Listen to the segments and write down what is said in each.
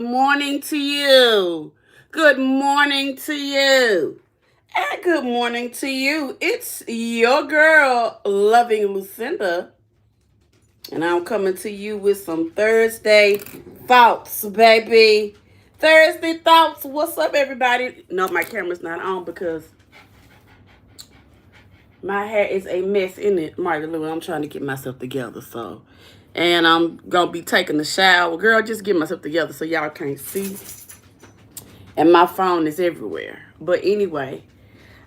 Morning to you. Good morning to you. And good morning to you. It's your girl, Loving Lucinda. And I'm coming to you with some Thursday thoughts, baby. Thursday thoughts. What's up, everybody? No, my camera's not on because my hair is a mess in it, Margaret. I'm trying to get myself together, so. And I'm going to be taking a shower. Girl, just get myself together so y'all can't see. And my phone is everywhere. But anyway,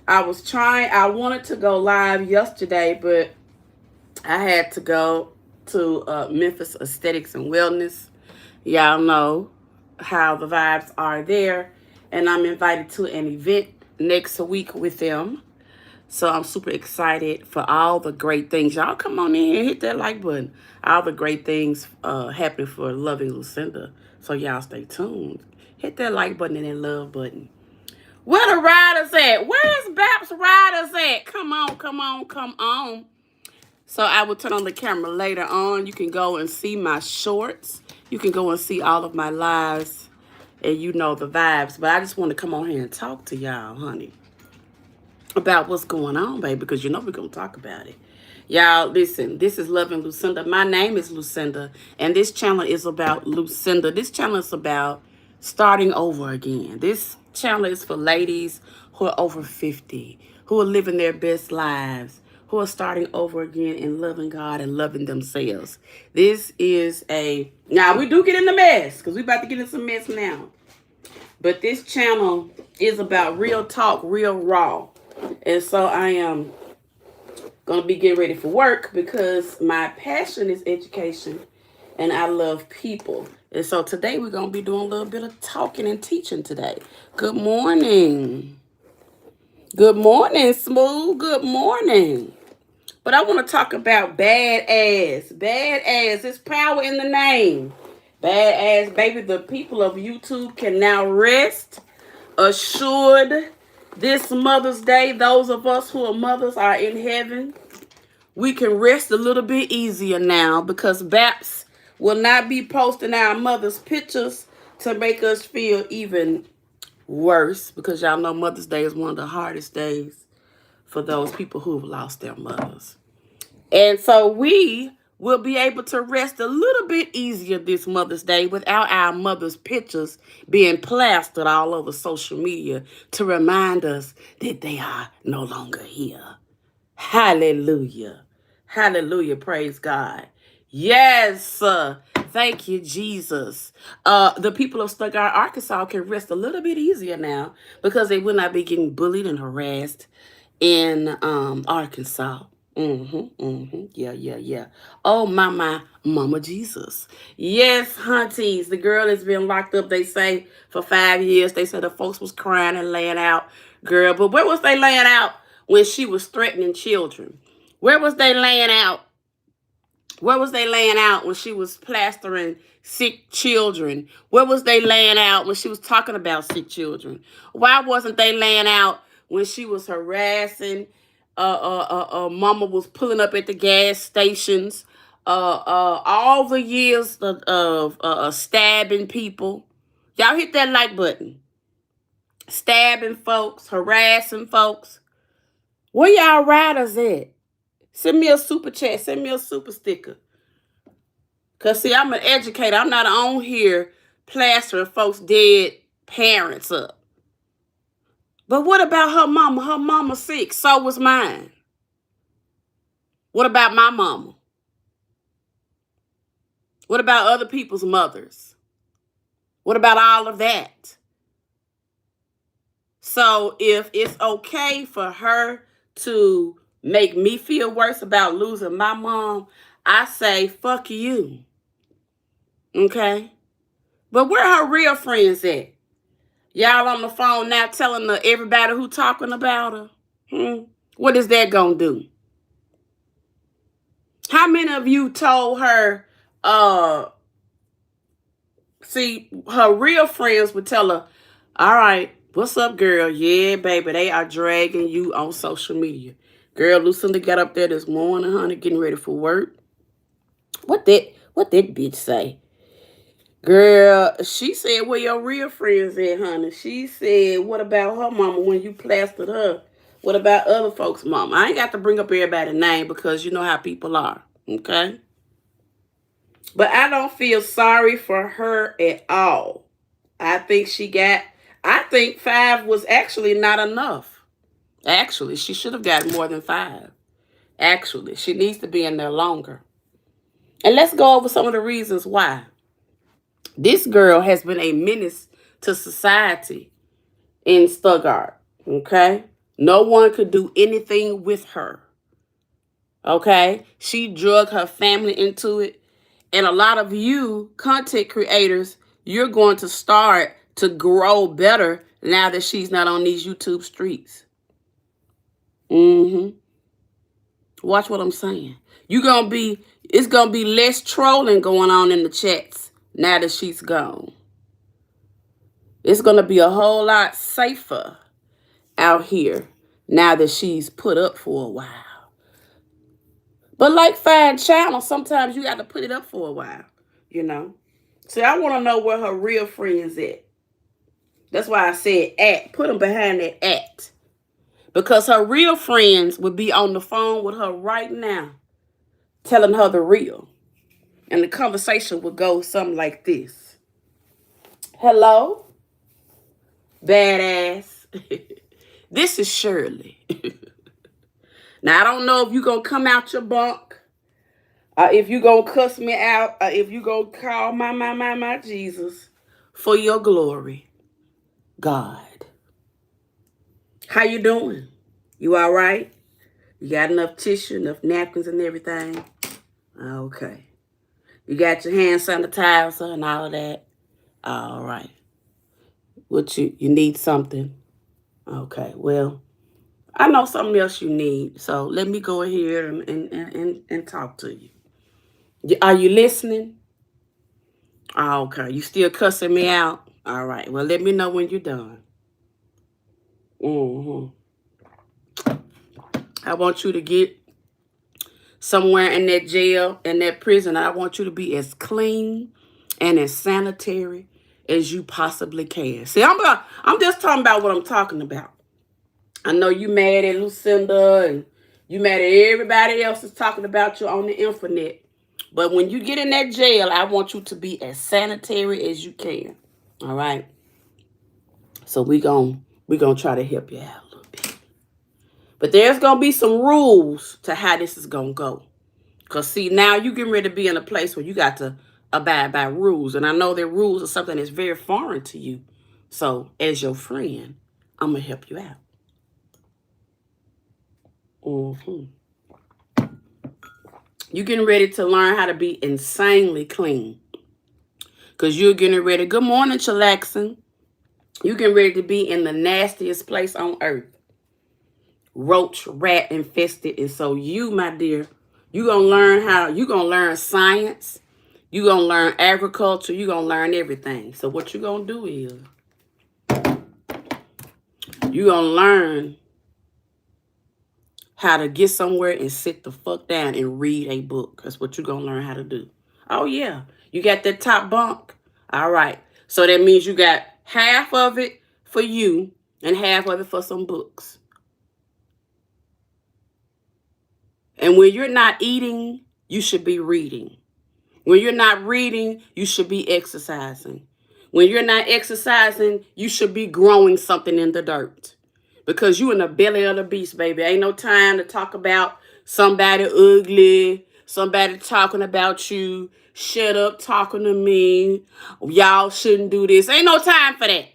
I wanted to go live yesterday, but I had to go to Memphis Aesthetics and Wellness. Y'all know how the vibes are there. And I'm invited to an event next week with them. So I'm super excited for all the great things. Y'all come on in and hit that like button. All the great things happening for Loving Lucinda. So y'all stay tuned. Hit that like button and that love button. Where the riders at? Where's Baps riders at? Come on, come on, come on. So I will turn on the camera later on. You can go and see my shorts. You can go and see all of my lives. And you know the vibes. But I just want to come on here and talk to y'all, honey, about what's going on, baby, because you know we're going to talk about it. Y'all, listen, this is Loving Lucinda. My name is Lucinda, and this channel is about Lucinda. This channel is about starting over again. This channel is for ladies who are over 50, who are living their best lives, who are starting over again and loving God and loving themselves. This is now we do get in the mess, because we about to get in some mess now. But this channel is about real talk, real raw. And so I am going to be getting ready for work because my passion is education and I love people. And so today we're going to be doing a little bit of talking and teaching today. Good morning. Good morning, Smooth. Good morning. But I want to talk about badass. Badass. There's power in the name. Badass, baby. The people of YouTube can now rest assured this Mother's Day. Those of us who are mothers are in heaven. We can rest a little bit easier now because Baps will not be posting our mother's pictures to make us feel even worse, because y'all know Mother's Day is one of the hardest days for those people who have lost their mothers. And so we will be able to rest a little bit easier this Mother's Day without our mother's pictures being plastered all over social media to remind us that they are no longer here. Hallelujah. Hallelujah. Praise God. Yes. Thank you, Jesus. The people of Stuttgart, Arkansas can rest a little bit easier now because they will not be getting bullied and harassed in Arkansas. Yeah. Oh, my, Mama Jesus. Yes, hunties. The girl has been locked up, they say, for 5 years. They said the folks was crying and laying out. Girl, but where was they laying out when she was threatening children? Where was they laying out? Where was they laying out when she was plastering sick children? Where was they laying out when she was talking about sick children? Why wasn't they laying out when she was harassing? Mama was pulling up at the gas stations. All the years of stabbing people. Y'all hit that like button. Stabbing folks, harassing folks. Where y'all riders at? Send me a super chat. Send me a super sticker. Because, see, I'm an educator. I'm not on here plastering folks' dead parents up. But what about her mama? Her mama sick. So was mine. What about my mama? What about other people's mothers? What about all of that? So if it's okay for her to make me feel worse about losing my mom, I say, fuck you. Okay? But where her real friends at? Y'all on the phone now telling everybody who talking about her? What is that gonna do? How many of you told her, see, her real friends would tell her, all right, what's up, girl? Yeah, baby, they are dragging you on social media. Girl, Lucinda got up there this morning, honey, getting ready for work. What that bitch say? Girl, she said, where your real friends at, honey? She said, what about her mama when you plastered her? What about other folks' mama? I ain't got to bring up everybody's name because you know how people are, okay? But I don't feel sorry for her at all. I think I think 5 was actually not enough. Actually, she should have got more than 5. Actually, she needs to be in there longer. And let's go over some of the reasons why. This girl has been a menace to society in Stuttgart, okay? No one could do anything with her, okay? She drug her family into it. And a lot of you content creators, you're going to start to grow better now that she's not on these YouTube streets. Watch what I'm saying. It's going to be less trolling going on in the chats now that she's gone. It's going to be a whole lot safer out here now that she's put up for a while. But like fine channels, sometimes you got to put it up for a while, you know. See, I want to know where her real friends at. That's why I said at. Put them behind that at. Because her real friends would be on the phone with her right now, telling her the real. And the conversation would go something like this. Hello, badass. This is Shirley. Now, I don't know if you're going to come out your bunk, or if you're going to cuss me out, or if you're going to call my Jesus for your glory, God. How you doing? You all right? You got enough tissue, enough napkins and everything? Okay. You got your hand sanitizer and all of that? All right. What you need something? Okay, well, I know something else you need, so let me go ahead and talk to you. Are you listening? Okay, you still cussing me out? All right, well, let me know when you're done. I want you to get somewhere in that jail, in that prison. I want you to be as clean and as sanitary as you possibly can. See, I'm just talking about what I'm talking about. I know you mad at Lucinda and you mad at everybody else that's talking about you on the internet. But when you get in that jail, I want you to be as sanitary as you can. All right? So we gonna try to help you out a little bit. But there's going to be some rules to how this is going to go. Because, see, now you're getting ready to be in a place where you got to abide by rules. And I know that rules are something that's very foreign to you. So, as your friend, I'm going to help you out. You're getting ready to learn how to be insanely clean. Because you're getting ready. Good morning, chillaxing. You're getting ready to be in the nastiest place on earth. Roach, rat infested. And so you, my dear, you're going to learn science. You're going to learn agriculture. You're going to learn everything. So what you're going to do is you're going to learn how to get somewhere and sit the fuck down and read a book. That's what you're going to learn how to do. Oh, yeah. You got that top bunk? All right. So that means you got half of it for you and half of it for some books. And when you're not eating, you should be reading. When you're not reading, you should be exercising. When you're not exercising, you should be growing something in the dirt. Because you in the belly of the beast, baby. Ain't no time to talk about somebody ugly, somebody talking about you. Shut up talking to me. Y'all shouldn't do this. Ain't no time for that.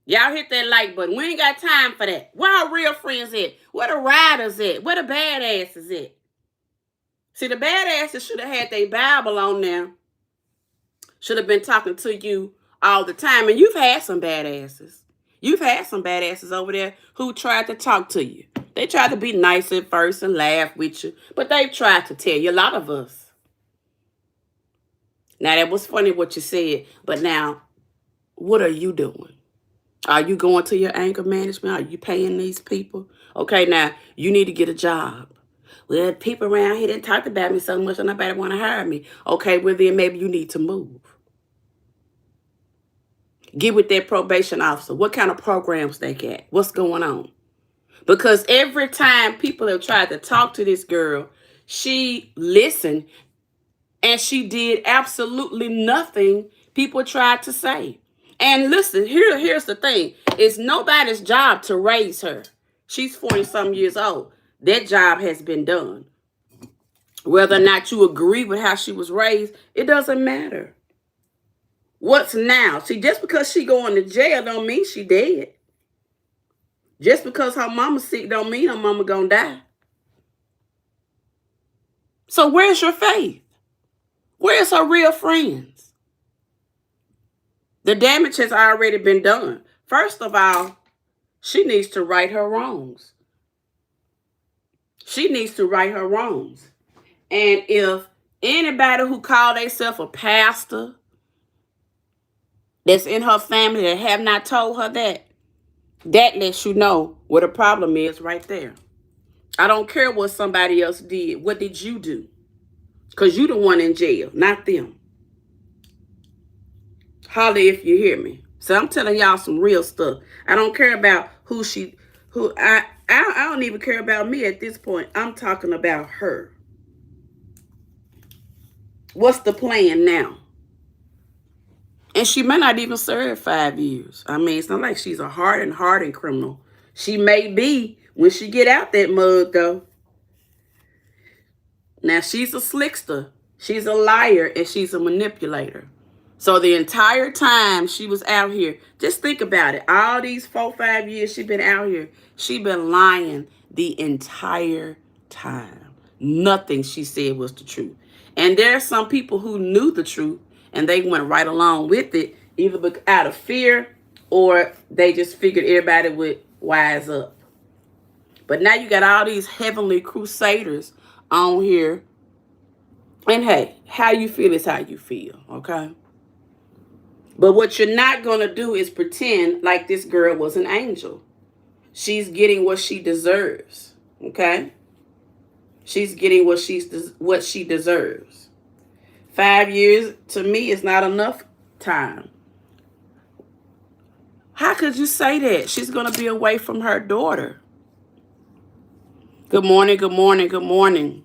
Y'all hit that like button. We ain't got time for that. Where our real friends at? Where the riders at? Where the badasses at? See, the badasses should have had their Bible on there. Should have been talking to you all the time. And you've had some badasses. You've had some badasses over there who tried to talk to you. They tried to be nice at first and laugh with you. But they've tried to tell you, a lot of us. Now, that was funny what you said. But now, what are you doing? Are you going to your anger management? Are you paying these people? Okay, now, you need to get a job. Well, people around here didn't talk about me so much and nobody want to hire me. Okay, well, then maybe you need to move. Get with that probation officer. What kind of programs they got? What's going on? Because every time people have tried to talk to this girl, she listened and she did absolutely nothing people tried to say. And listen, here's the thing. It's nobody's job to raise her. She's 40-some years old. That job has been done. Whether or not you agree with how she was raised, it doesn't matter. What's now? See, just because she going to jail don't mean she dead. Just because her mama sick don't mean her mama gonna die. So where's your faith? Where's her real friends? The damage has already been done. First of all, she needs to right her wrongs. She needs to right her wrongs. And if anybody who call themselves a pastor that's in her family that have not told her that lets you know what the problem is right there. I don't care what somebody else did. What did you do? Because you the one in jail, not them. Holler if you hear me. So I'm telling y'all some real stuff. I don't care about I don't even care about me at this point. I'm talking about her. What's the plan now? And she may not even serve 5 years. I mean, it's not like she's a hardened criminal. She may be when she get out that mud, though. Now, she's a slickster. She's a liar, and she's a manipulator. So the entire time she was out here, just think about it. All these 4-5 years she been out here, she been lying the entire time. Nothing she said was the truth. And there are some people who knew the truth, and they went right along with it, either out of fear or they just figured everybody would wise up. But now you got all these heavenly crusaders on here. And hey, how you feel is how you feel, okay? But what you're not going to do is pretend like this girl was an angel. She's getting what she deserves, okay? She's getting what she deserves. 5 years, to me, is not enough time. How could you say that? She's going to be away from her daughter. Good morning, good morning, good morning.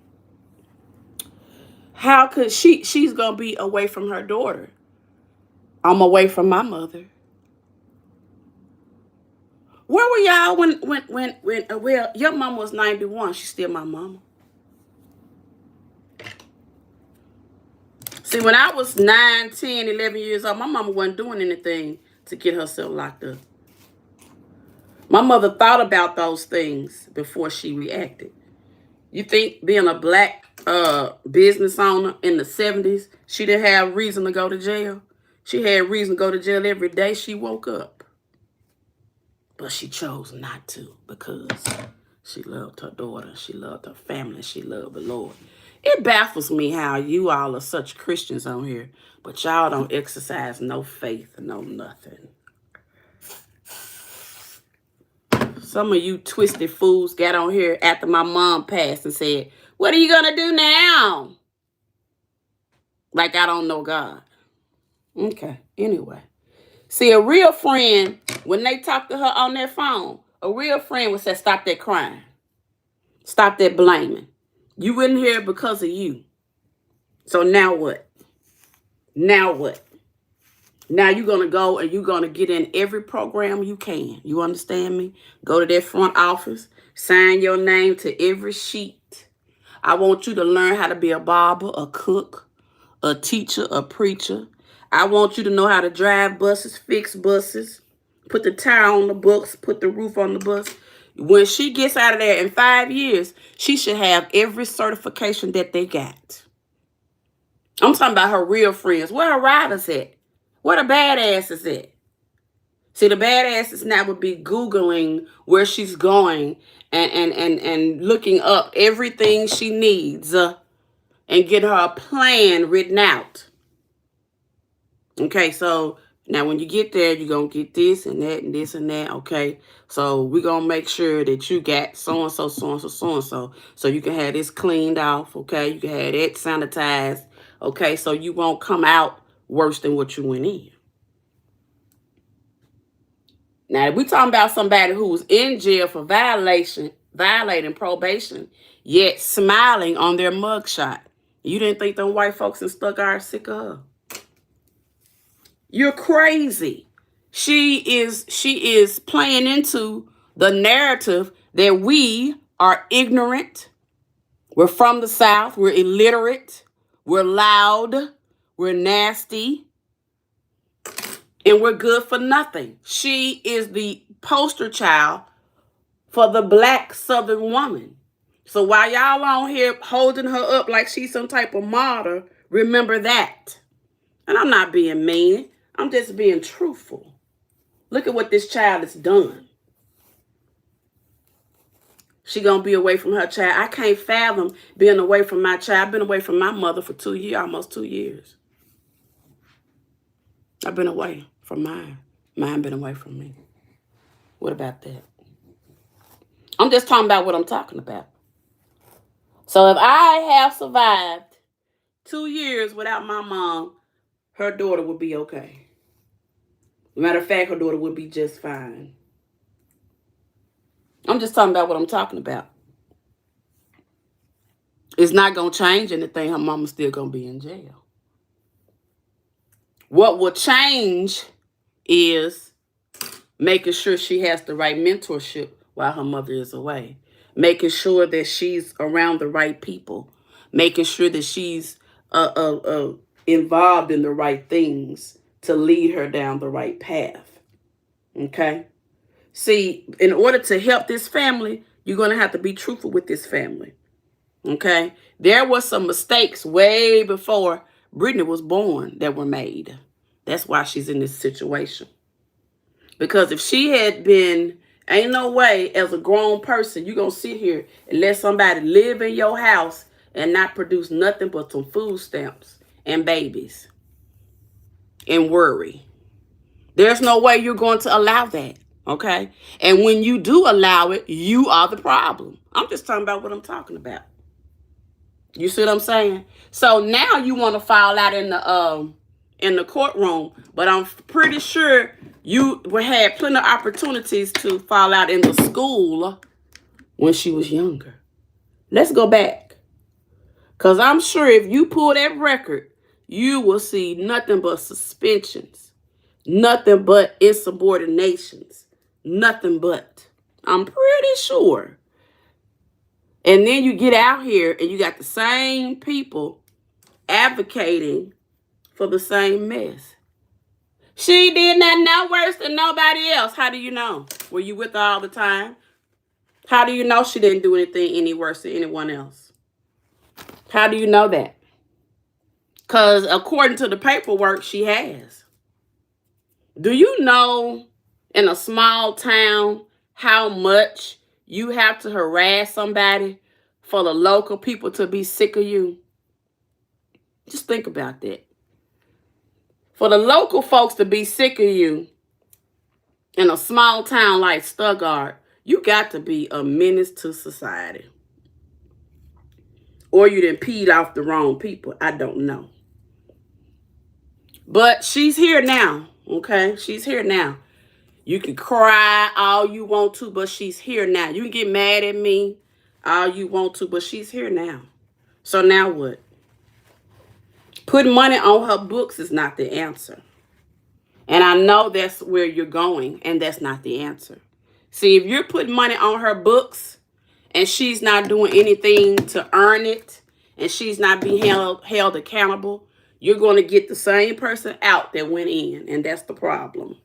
How could she's going to be away from her daughter? I'm away from my mother. Where were y'all when well, your mama was 91. She's still my mama. See, when I was 9, 10, 11 years old, my mama wasn't doing anything to get herself locked up. My mother thought about those things before she reacted. You think being a black business owner in the 70s, she didn't have reason to go to jail? She had reason to go to jail every day she woke up. But she chose not to because she loved her daughter, she loved her family, she loved the Lord. It baffles me how you all are such Christians on here, but y'all don't exercise no faith, no nothing. Some of you twisted fools got on here after my mom passed and said, what are you going to do now? Like I don't know God. Okay, anyway. See, a real friend, when they talk to her on their phone, a real friend would say, stop that crying. Stop that blaming. You wouldn't hear it because of you. So now what? Now what? Now you're going to go and you're going to get in every program you can. You understand me? Go to that front office. Sign your name to every sheet. I want you to learn how to be a barber, a cook, a teacher, a preacher. I want you to know how to drive buses, fix buses, put the tire on the bus, put the roof on the bus. When she gets out of there in 5 years, she should have every certification that they got. I'm talking about her real friends. Where her riders at? Where the badasses at? See, the badasses now would be Googling where she's going and looking up everything she needs and get her a plan written out. Okay, so now when you get there, you're going to get this and that and this and that, okay? So we're going to make sure that you got so-and-so, so-and-so, so-and-so, so you can have this cleaned off, okay? You can have that sanitized, okay? So you won't come out worse than what you went in. Now, if we talking about somebody who's in jail for violating probation, yet smiling on their mugshot, you didn't think them white folks in Stuttgart sick of her? You're crazy. She is playing into the narrative that we are ignorant. We're from the South. We're illiterate. We're loud. We're nasty. And we're good for nothing. She is the poster child for the black Southern woman. So while y'all on here holding her up like she's some type of martyr, remember that. And I'm not being mean. I'm just being truthful. Look at what this child has done. She gonna be away from her child. I can't fathom being away from my child. I've been away from my mother for 2 years, almost 2 years. I've been away from mine. Mine been away from me. What about that? I'm just talking about what I'm talking about. So if I have survived 2 years without my mom, her daughter would be okay. Matter of fact, her daughter would be just fine. I'm just talking about what I'm talking about. It's not going to change anything. Her mama's still going to be in jail. What will change is making sure she has the right mentorship while her mother is away. Making sure that she's around the right people. Making sure that she's involved in the right things to lead her down the right path. Okay? See, in order to help this family, you're going to have to be truthful with this family. Okay? There were some mistakes way before Brittany was born that were made. That's why she's in this situation. Because if she had been, ain't no way as a grown person, you're going to sit here and let somebody live in your house and not produce nothing but some food stamps and babies and worry. There's no way you're going to allow that. Okay? And when you do allow it, you are the problem. I'm just talking about what I'm talking about. You see what I'm saying? So now you want to file out in the courtroom, but I'm pretty sure you had plenty of opportunities to file out in the school when she was younger. Let's go back. Because I'm sure if you pull that record, you will see nothing but suspensions, nothing but insubordinations, nothing but. I'm pretty sure. And then you get out here and you got the same people advocating for the same mess. She did nothing no worse than nobody else. How do you know? Were you with her all the time? How do you know she didn't do anything any worse than anyone else? How do you know that? Because according to the paperwork, she has. Do you know in a small town how much you have to harass somebody for the local people to be sick of you? Just think about that. For the local folks to be sick of you in a small town like Stuttgart, you got to be a menace to society. Or you done peed off the wrong people. I don't know. But she's here now, okay? She's here now. You can cry all you want to, but she's here now. You can get mad at me all you want to, but she's here now. So now what? Putting money on her books is not the answer. And I know that's where you're going, and that's not the answer. See, if you're putting money on her books and she's not doing anything to earn it and she's not being held accountable, you're going to get the same person out that went in, and that's the problem.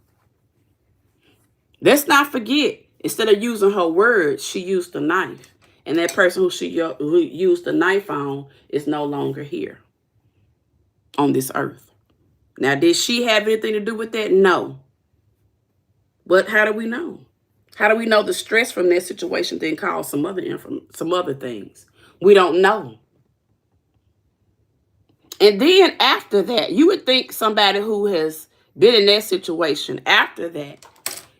Let's not forget, instead of using her words, she used a knife. And that person who used the knife on is no longer here on this earth. Now, did she have anything to do with that? No. But how do we know? How do we know the stress from that situation didn't cause some other things? We don't know. And then after that, you would think somebody who has been in that situation, after that,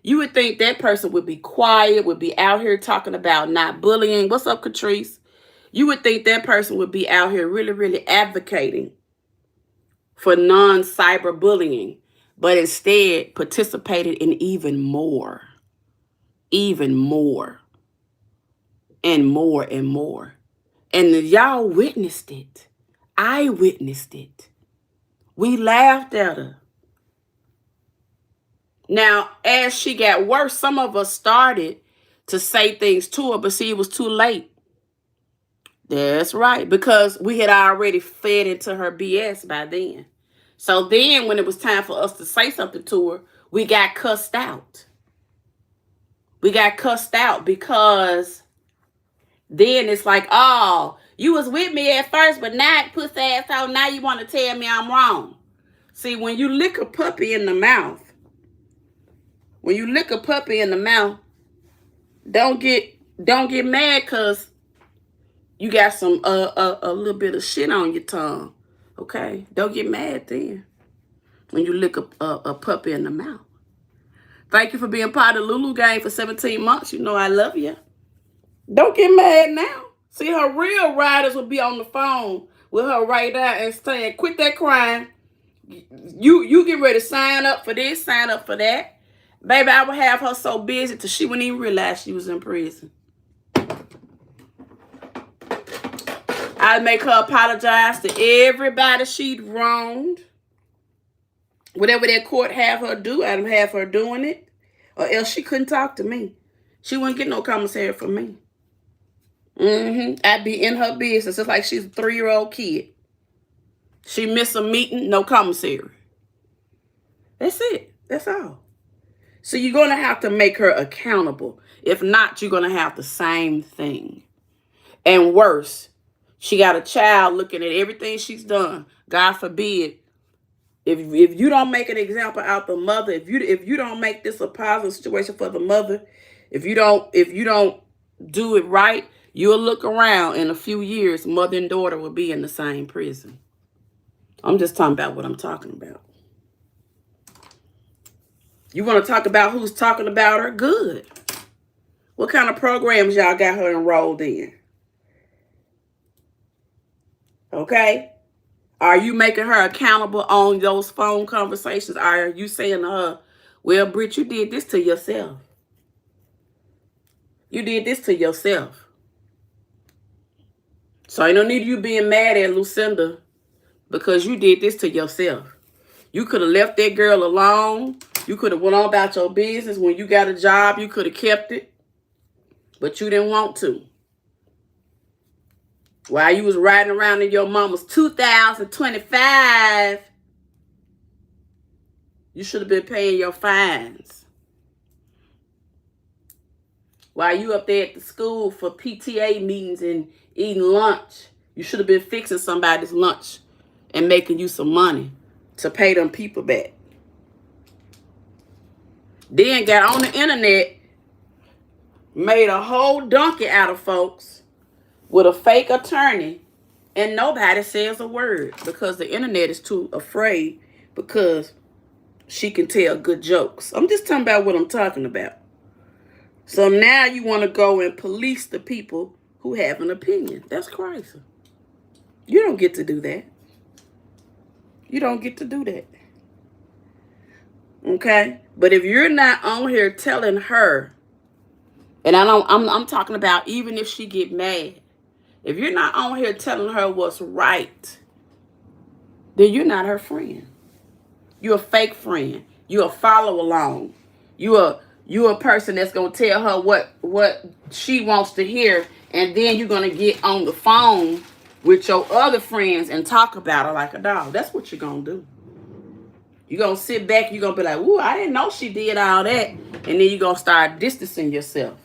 you would think that person would be quiet, would be out here talking about not bullying. What's up, Catrice? You would think that person would be out here really, really advocating for non-cyber bullying. but instead participated in even more, and more and more. And y'all witnessed it. I witnessed it. We laughed at her. Now, as she got worse, some of us started to say things to her, but see, it was too late. That's right, because we had already fed into her BS by then. So then when it was time for us to say something to her, we got cussed out. We got cussed out because then it's like, oh, you was with me at first, but now, pussy asshole, now you want to tell me I'm wrong. See, when you lick a puppy in the mouth, don't get mad because you got some a little bit of shit on your tongue. Okay? Don't get mad then when you lick a puppy in the mouth. Thank you for being part of the Lulu game for 17 months. You know I love you. Don't get mad now. See, her real riders will be on the phone with her right now and saying, quit that crying. You get ready to sign up for this, sign up for that. Baby, I would have her so busy till she wouldn't even realize she was in prison. I'd make her apologize to everybody she'd wronged. Whatever that court have her do, I'd have her doing it. Or else she couldn't talk to me. She wouldn't get no commissary from me. I'd be in her business. It's like she's a 3-year-old kid. She missed a meeting, no commissary. That's it. That's all. So you're going to have to make her accountable. If not, you're going to have the same thing. And worse, she got a child looking at everything she's done. God forbid, if you don't make an example out the mother, if you don't make this a positive situation for the mother, if you don't do it right, you'll look around in a few years, mother and daughter will be in the same prison. I'm just talking about what I'm talking about. You want to talk about who's talking about her? Good. What kind of programs y'all got her enrolled in? Okay? Are you making her accountable on those phone conversations? Are you saying to her, well, Britt, you did this to yourself. You did this to yourself. So ain't no need of you being mad at Lucinda because you did this to yourself. You could have left that girl alone. You could have went on about your business. When you got a job, you could have kept it. But you didn't want to. While you was riding around in your mama's 2025, you should have been paying your fines. While you up there at the school for PTA meetings and eating lunch, you should have been fixing somebody's lunch and making you some money to pay them people back. Then got on the internet, made a whole donkey out of folks with a fake attorney, and nobody says a word because the internet is too afraid because she can tell good jokes. I'm just talking about what I'm talking about. So now you want to go and police the people who have an opinion. That's crazy. You don't get to do that. You don't get to do that. Okay? But if you're not on here telling her, and I'm talking about even if she get mad, if you're not on here telling her what's right, then you're not her friend. You're a fake friend. You're a follow along. You're a person that's gonna tell her what she wants to hear, and then you're gonna get on the phone with your other friends and talk about her like a dog. That's what you're gonna do. You're gonna sit back, you're gonna be like, ooh, I didn't know she did all that. And then you're gonna start distancing yourself.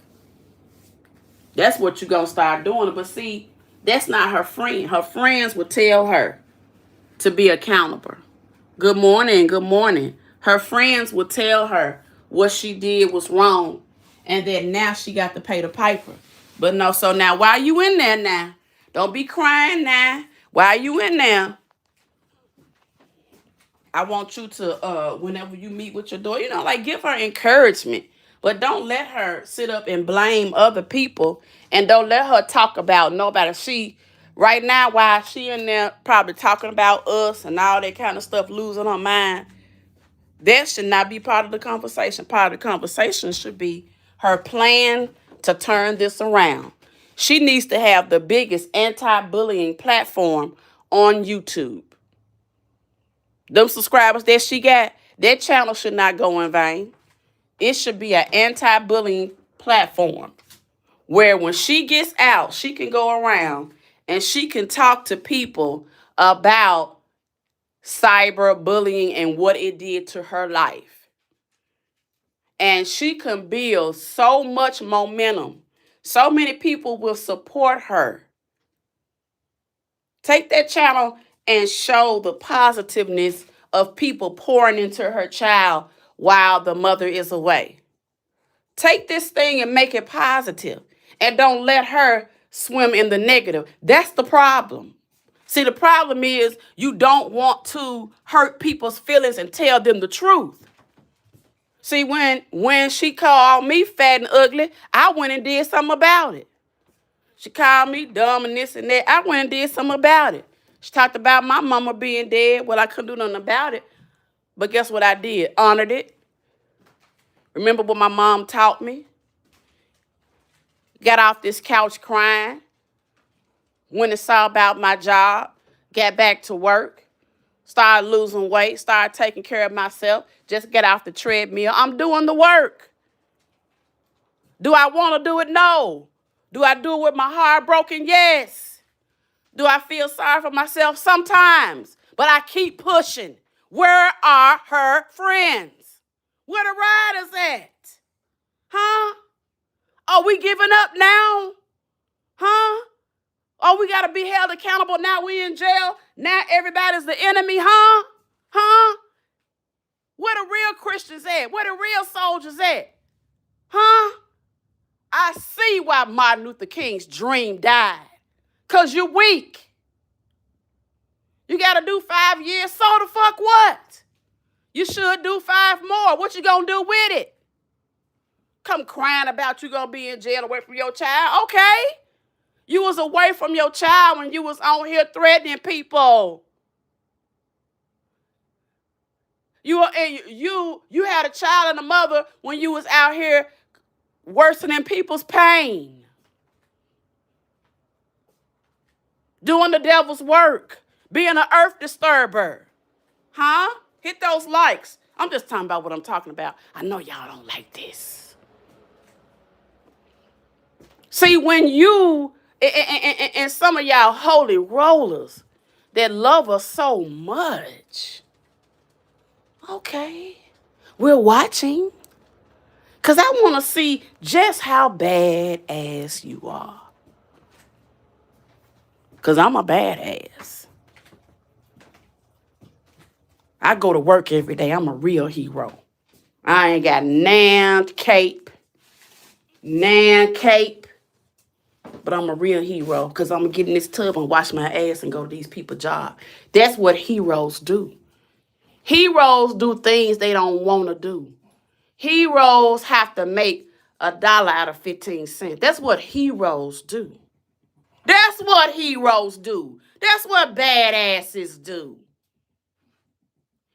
That's what you're gonna start doing. But see, that's not her friend. Her friends will tell her to be accountable. Good morning, good morning. Her friends will tell her what she did was wrong, and that now she got to pay the piper. But no, so now while you in there now, don't be crying now. While you in there, I want you to, whenever you meet with your daughter, like give her encouragement. But don't let her sit up and blame other people, and don't let her talk about nobody. Right now, while she in there probably talking about us and all that kind of stuff, losing her mind, That should not be part of the conversation. Part of the conversation should be her plan to turn this around. She needs to have the biggest anti-bullying platform on YouTube. Them subscribers that she got, that channel should not go in vain. It should be an anti-bullying platform where when she gets out, she can go around and she can talk to people about cyberbullying and what it did to her life. And she can build so much momentum. So many people will support her. Take that channel and show the positiveness of people pouring into her child while the mother is away. Take this thing and make it positive. And don't let her swim in the negative. That's the problem. See, the problem is you don't want to hurt people's feelings and tell them the truth. See, when she called me fat and ugly, I went and did something about it. She called me dumb and this and that. I went and did something about it. She talked about my mama being dead. Well, I couldn't do nothing about it. But guess what I did? Honored it. Remember what my mom taught me? Got off this couch crying. Went and saw about my job. Got back to work. Started losing weight. Started taking care of myself. Just get off the treadmill. I'm doing the work. Do I want to do it? No. Do I do it with my heart broken? Yes. Do I feel sorry for myself? Sometimes. But I keep pushing. Where are her friends? Where the riders at? Huh? Are we giving up now? Huh? Oh, we got to be held accountable. Now we in jail. Now everybody's the enemy, huh? Huh? Where the real Christians at? Where the real soldiers at? Huh? I see why Martin Luther King's dream died. Because you're weak. You got to do 5 years. So the fuck what? You should do 5 more. What you going to do with it? Come crying about you going to be in jail away from your child. Okay. You was away from your child when you was on here threatening people. You had a child and a mother when you was out here worsening people's pain. Doing the devil's work. Being an earth disturber. Huh? Hit those likes. I'm just talking about what I'm talking about. I know y'all don't like this. See, when you, and some of y'all holy rollers that love us so much. Okay. We're watching. Because I want to see just how badass you are. Because I'm a badass. I go to work every day. I'm a real hero. I ain't got nan cape. But I'm a real hero because I'm going to get in this tub and wash my ass and go to these people's job. That's what heroes do. Heroes do things they don't want to do. Heroes have to make $1 out of 15 cents. That's what heroes do. That's what heroes do. That's what badasses do.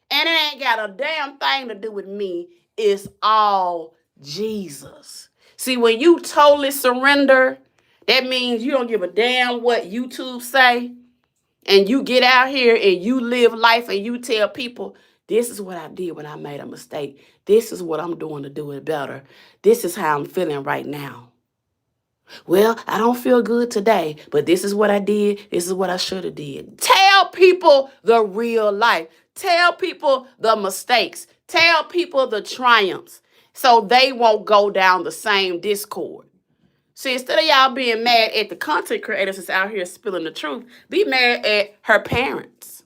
And it ain't got a damn thing to do with me. It's all Jesus. See, when you totally surrender, that means you don't give a damn what YouTube say. And you get out here and you live life and you tell people, this is what I did when I made a mistake. This is what I'm doing to do it better. This is how I'm feeling right now. Well, I don't feel good today, but this is what I did. This is what I should have did. Tell people the real life. Tell people the mistakes. Tell people the triumphs so they won't go down the same discord. See, instead of y'all being mad at the content creators that's out here spilling the truth, be mad at her parents.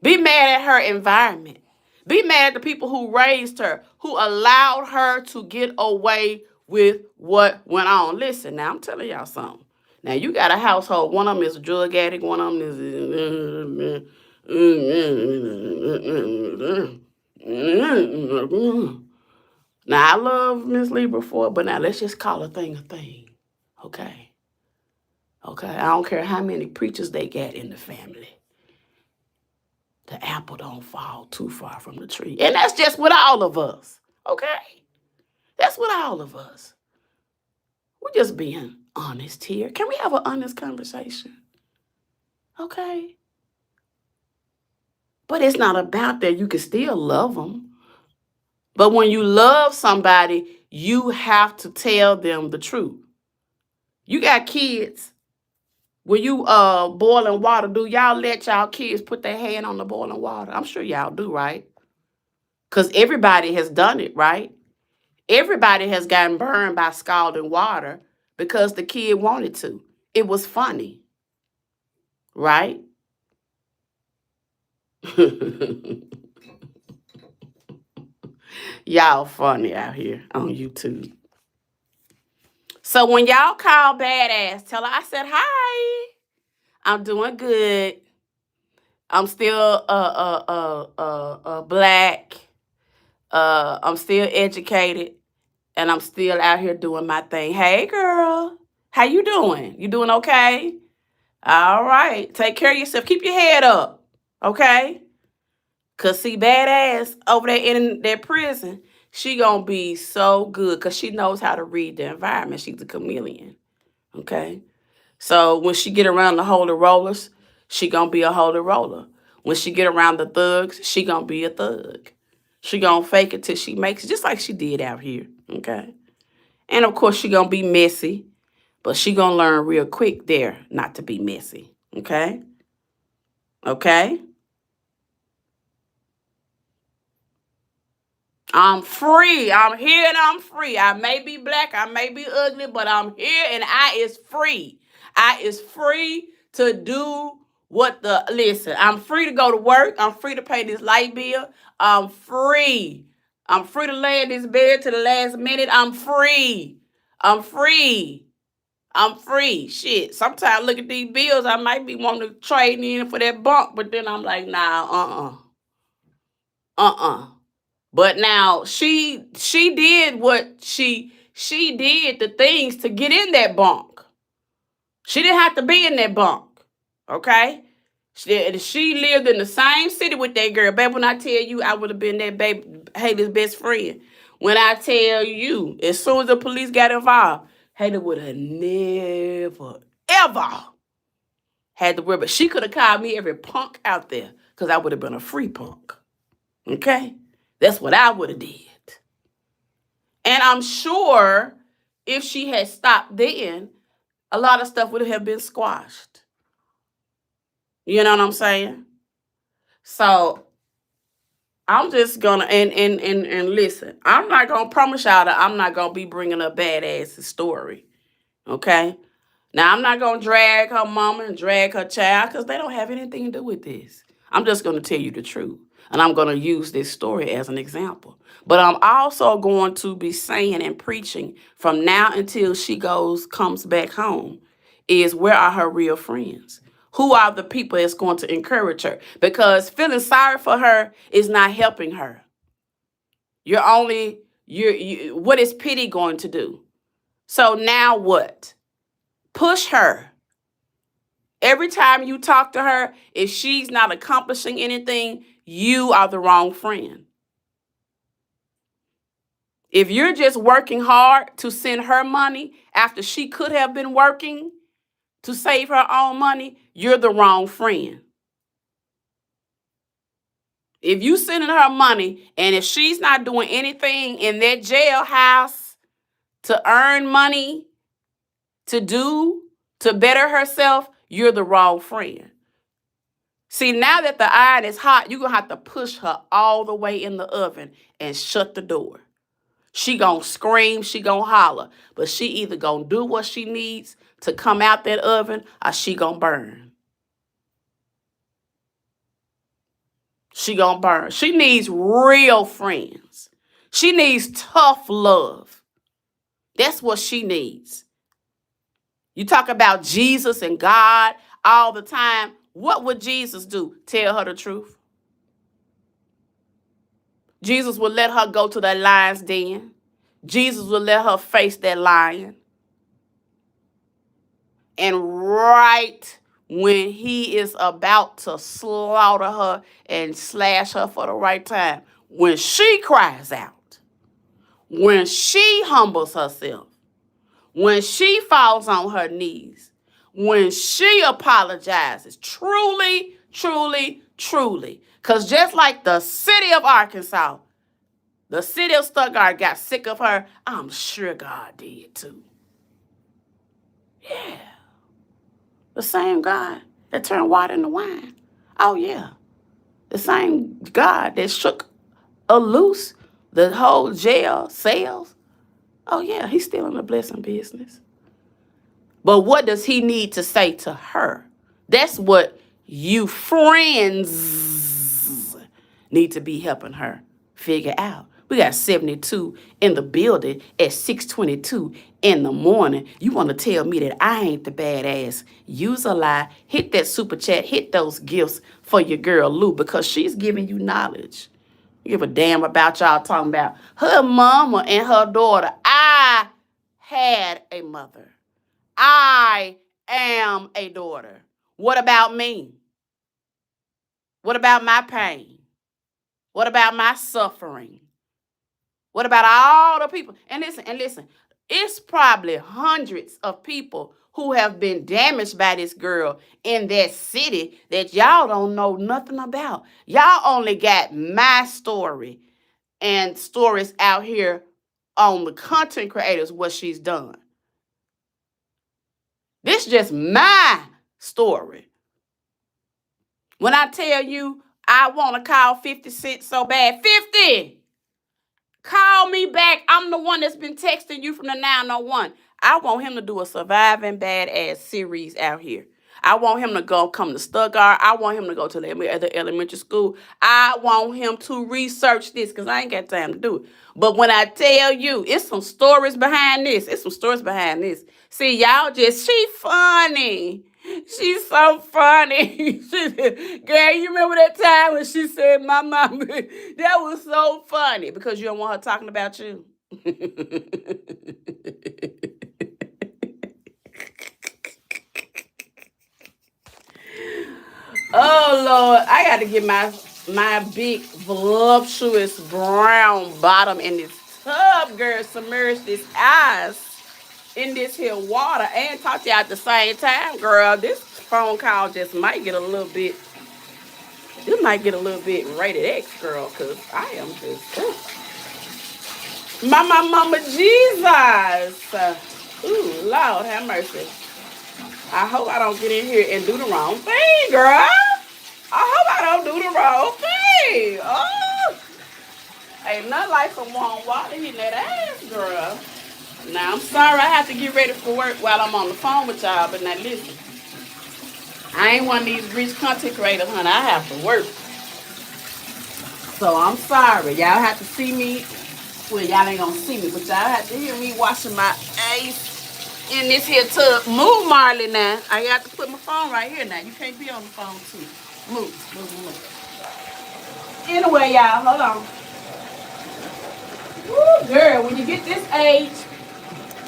Be mad at her environment. Be mad at the people who raised her, who allowed her to get away with what went on. Listen, now I'm telling y'all something. Now you got a household. One of them is a drug addict. One of them is... Now I love Miss Libra for it, but now let's just call a thing a thing. Okay? Okay? I don't care how many preachers they got in the family. the apple don't fall too far from the tree. And that's just with all of us, okay? That's with all of us. We're just being honest here. Can we have an honest conversation? Okay? But it's not about that. You can still love them. But when you love somebody, you have to tell them the truth. You got kids. When you boiling water, do y'all let y'all kids put their hand on the boiling water? I'm sure y'all do, right? Because everybody has done it, right? Everybody has gotten burned by scalding water because the kid wanted to. It was funny, right? Y'all funny out here on YouTube. So when y'all call badass, tell her I said hi. I'm doing good. I'm still black. I'm still educated, and I'm still out here doing my thing. Hey, girl, how you doing? You doing okay? All right. Take care of yourself. Keep your head up, okay? Because, see, badass over there in that prison, she going to be so good because she knows how to read the environment. She's a chameleon, okay? So when she get around the holy rollers, she going to be a holy roller. When she get around the thugs, she going to be a thug. She going to fake it till she makes it, just like she did out here, okay? And, of course, she going to be messy, but she going to learn real quick there not to be messy, okay? Okay? I'm free. I'm here and I'm free. I may be black, I may be ugly, but I'm here and I is free. I is free to do listen, I'm free to go to work. I'm free to pay this light bill. I'm free. I'm free to lay in this bed to the last minute. I'm free. I'm free. I'm free. Shit. Sometimes I look at these bills, I might be wanting to trade in for that bunk, but then I'm like, nah, But now she did what she did the things to get in that bunk. She didn't have to be in that bunk. Okay? She lived in the same city with that girl. Baby, when I tell you I would have been that baby Haley's best friend. When I tell you, as soon as the police got involved, Haley would have never, ever had to worry. But she could have called me every punk out there because I would have been a free punk. Okay? That's what I would have did. And I'm sure if she had stopped then, a lot of stuff would have been squashed. You know what I'm saying? So I'm just gonna and listen. I'm not gonna promise y'all that I'm not gonna be bringing up badass story. Okay? Now I'm not gonna drag her mama and drag her child because they don't have anything to do with this. I'm just gonna tell you the truth. And I'm going to use this story as an example. But I'm also going to be saying and preaching from now until she comes back home is where are her real friends? Who are the people that's going to encourage her? Because feeling sorry for her is not helping her. What is pity going to do? So now what? Push her. Every time you talk to her, if she's not accomplishing anything, you are the wrong friend. If you're just working hard to send her money after she could have been working to save her own money, you're the wrong friend. If you sending her money and if she's not doing anything in that jailhouse to earn money, to better herself, you're the wrong friend. See, now that the iron is hot, you're going to have to push her all the way in the oven and shut the door. She going to scream, she going to holler, but she either going to do what she needs to come out that oven or she going to burn. She going to burn. She needs real friends. She needs tough love. That's what she needs. You talk about Jesus and God all the time. What would Jesus do? Tell her the truth. Jesus would let her go to that lion's den. Jesus would let her face that lion. And right when he is about to slaughter her and slash her for the right time. When she cries out, when she humbles herself, when she falls on her knees, when she apologizes, truly, truly, truly. Because just like the city of Arkansas, the city of Stuttgart got sick of her, I'm sure God did too. Yeah. The same God that turned water into wine. Oh, yeah. The same God that shook loose the whole jail cells. Oh, yeah, he's still in the blessing business. But what does he need to say to her? That's what you friends need to be helping her figure out. We got 72 in the building at 6:22 in the morning. You want to tell me that I ain't the badass? Use a lie. Hit that super chat. Hit those gifts for your girl Lou because she's giving you knowledge. Give a damn about y'all talking about her mama and her daughter. I had a mother. I am a daughter. What about me? What about my pain? What about my suffering? What about all the people? And listen, it's probably hundreds of people who have been damaged by this girl in that city that y'all don't know nothing about. Y'all only got my story and stories out here on the content creators, what she's done. This is just my story. When I tell you I want to call 50 Cent so bad, 50, call me back. I'm the one that's been texting you from the 901. I want him to do a surviving badass series out here. I want him to come to Stuttgart. I want him to go to the elementary school. I want him to research this because I ain't got time to do it. But when I tell you, it's some stories behind this. See, y'all she funny. She's so funny. Girl, you remember that time when she said, my mom, that was so funny because you don't want her talking about you. Oh, Lord, I got to get my big, voluptuous brown bottom in this tub, girl. Submerge this ass in this here water and talk to y'all at the same time, girl. This phone call just might get a little bit, rated X, girl, because I am just, Mama Jesus. Ooh, Lord, have mercy. I hope I don't get in here and do the wrong thing, girl. I hope I don't do the wrong thing. Oh, ain't nothing like some warm water hitting that ass, girl. Now, I'm sorry I have to get ready for work while I'm on the phone with y'all, but now listen. I ain't one of these rich content creators, honey. I have to work. So I'm sorry. Y'all have to see me. Well, y'all ain't gonna see me, but y'all have to hear me washing my ass in this here tub. Move, Marley, now. I got to put my phone right here now. You can't be on the phone, too. Move. Anyway, y'all, hold on. Woo, girl, when you get this age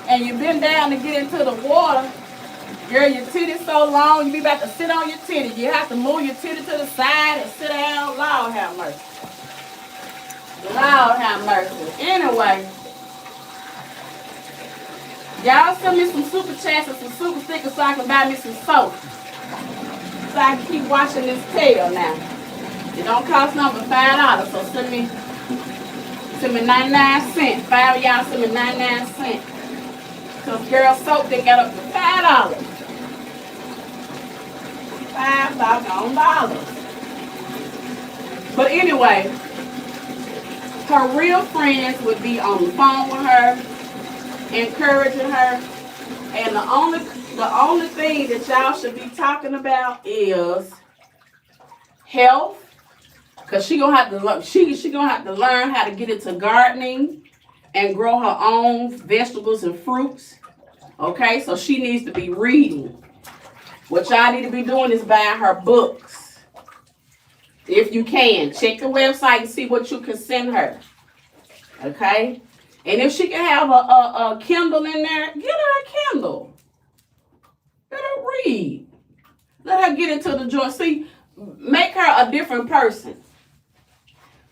and you bend down to get into the water, girl, your titty's so long, you be about to sit on your titty. You have to move your titty to the side and sit down. Lord have mercy. Lord have mercy. Anyway, y'all send me some super chats and some super stickers so I can buy me some soap. So I can keep washing this tail now. It don't cost nothing but $5, so send me 99 cents. 5 of y'all send me 99 cents. Cause girl soap they got up to $5. $5. But anyway, her real friends would be on the phone with her, encouraging her, and the only thing that y'all should be talking about is health, cause she gonna have to learn how to get into gardening and grow her own vegetables and fruits. Okay, so she needs to be reading. What y'all need to be doing is buying her books. If you can, check the website and see what you can send her. Okay? And if she can have a Kindle in there, get her a Kindle. Let her read. Let her get into the joint. See, make her a different person.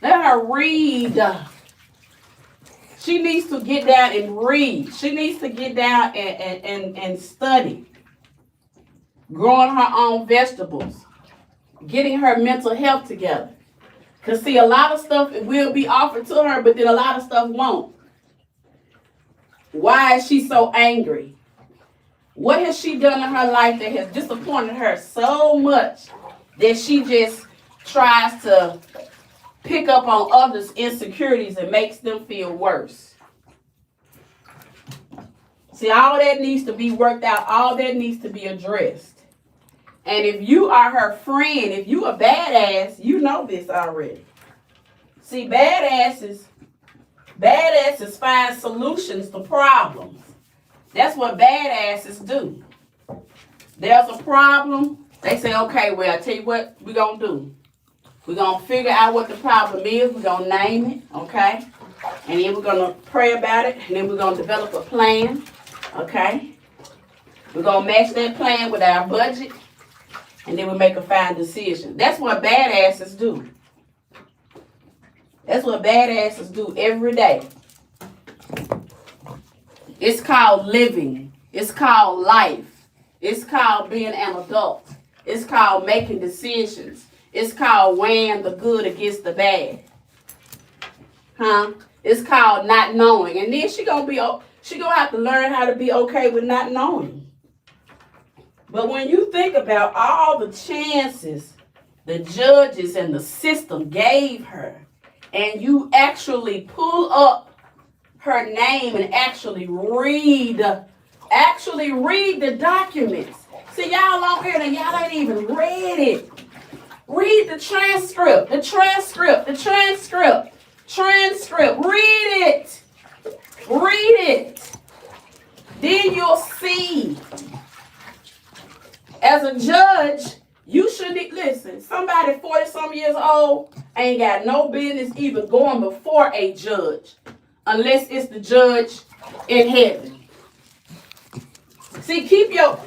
Let her read. She needs to get down and read. She needs to get down and study. Growing her own vegetables. Getting her mental health together. Because, see, a lot of stuff will be offered to her, but then a lot of stuff won't. Why is she so angry? What has she done in her life that has disappointed her so much that she just tries to pick up on others' insecurities and makes them feel worse? See, all that needs to be worked out. All that needs to be addressed. And if you are her friend, if you a badass, you know this already. See, badasses find solutions to problems. That's what badasses do. There's a problem. They say, okay, well, I tell you what we're going to do. We're going to figure out what the problem is. We're going to name it, okay? And then we're going to pray about it. And then we're going to develop a plan, okay? We're going to match that plan with our budget. And then we make a fine decision. That's what badasses do. That's what badasses do every day. It's called living. It's called life. It's called being an adult. It's called making decisions. It's called weighing the good against the bad. It's called not knowing. And then she gonna have to learn how to be okay with not knowing. But when you think about all the chances the judges and the system gave her, and you actually pull up her name and actually read the documents. See, y'all on here and y'all ain't even read it. Read the transcript. Read it. Then you'll see. As a judge, you shouldn't, listen, somebody 40-some years old ain't got no business even going before a judge unless it's the judge in heaven. See, keep your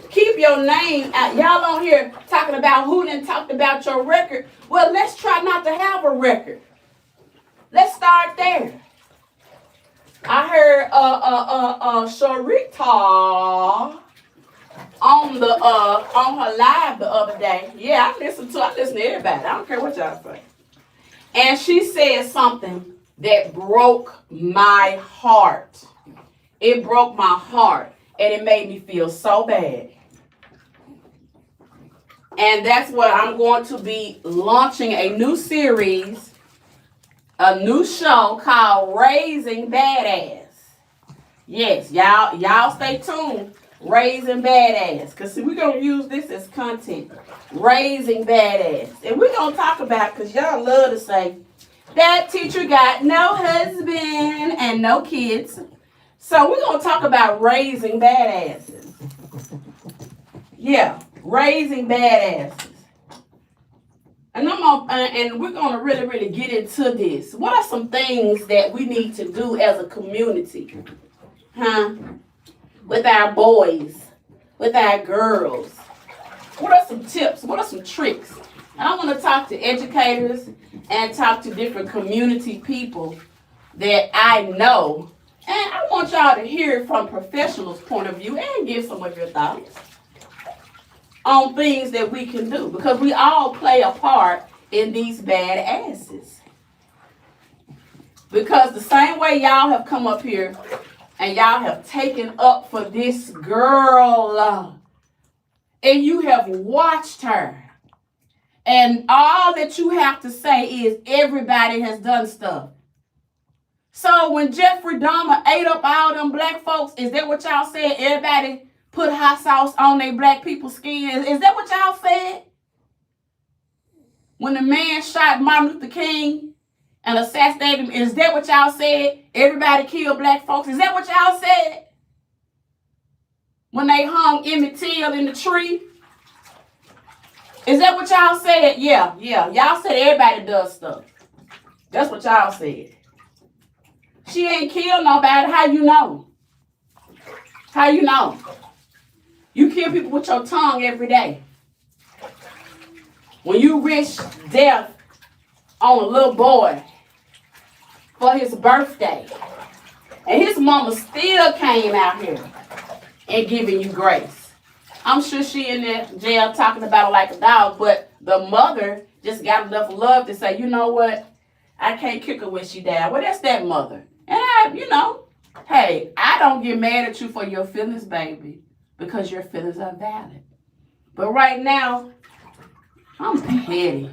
name out. Y'all on here talking about who done talked about your record. Well, let's try not to have a record. Let's start there. I heard Sharita on her live the other day. Yeah, I listen to everybody. I don't care what y'all say. And she said something that broke my heart. It broke my heart. And it made me feel so bad. And that's what I'm going to be launching a new series, a new show called Raising Badass. Yes, y'all stay tuned. Raising Badass. Because see, we're going to use this as content. Raising Badass. And we're going to talk about, because y'all love to say, that teacher got no husband and no kids. So we're going to talk about raising badasses. Yeah, raising badasses. And we're going to really get into this. What are some things that we need to do as a community? With our boys, with our girls. What are some tips? What are some tricks? I want to talk to educators and talk to different community people that I know. And I want y'all to hear it from professionals' point of view and give some of your thoughts on things that we can do. Because we all play a part in these bad asses. Because the same way y'all have come up here and y'all have taken up for this girl and you have watched her. And all that you have to say is everybody has done stuff. So when Jeffrey Dahmer ate up all them black folks, is that what y'all said? Everybody put hot sauce on their black people's skin. Is that what y'all said? When the man shot Martin Luther King and assassinated him, is that what y'all said? Everybody killed black folks. Is that what y'all said? When they hung Emmett Till in the tree? Is that what y'all said? Yeah. Y'all said everybody does stuff. That's what y'all said. She ain't killed nobody. How you know? How you know? You kill people with your tongue every day. When you wish death on a little boy for his birthday, and his mama still came out here and giving you grace. I'm sure she in there jail talking about it like a dog, but the mother just got enough love to say, you know what? I can't kick her when she died. Well, that's that mother. And hey, I don't get mad at you for your feelings, baby, because your feelings are valid. But right now, I'm petty.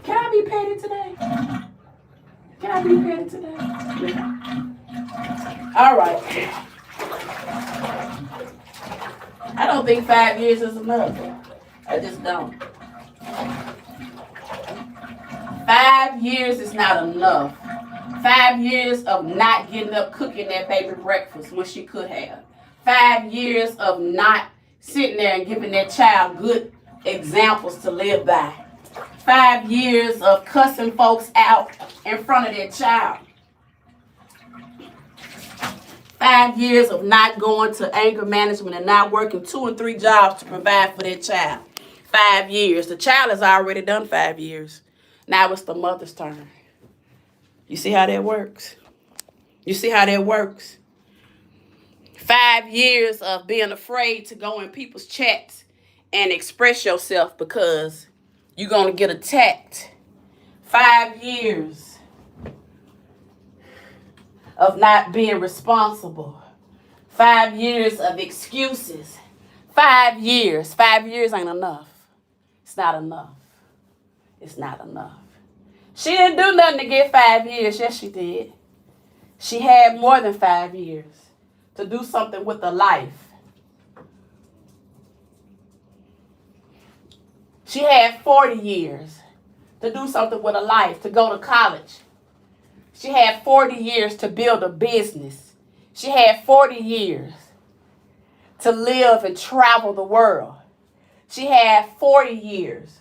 Can I be petty today? Can I be petty today? Yeah. All right. I don't think 5 years is enough. I just don't. 5 years is not enough. 5 years of not getting up cooking that baby breakfast when she could have. 5 years of not sitting there and giving that child good examples to live by. 5 years of cussing folks out in front of their child. 5 years of not going to anger management and not working 2 and 3 jobs to provide for their child. 5 years. The child has already done 5 years. Now it's the mother's turn. You see how that works? You see how that works? 5 years of being afraid to go in people's chats and express yourself because you're going to get attacked. 5 years of not being responsible. 5 years of excuses. 5 years. 5 years ain't enough. It's not enough. It's not enough. She didn't do nothing to get 5 years. Yes, she did. She had more than 5 years to do something with her life. She had 40 years to do something with her life, to go to college. She had 40 years to build a business. She had 40 years to live and travel the world. She had 40 years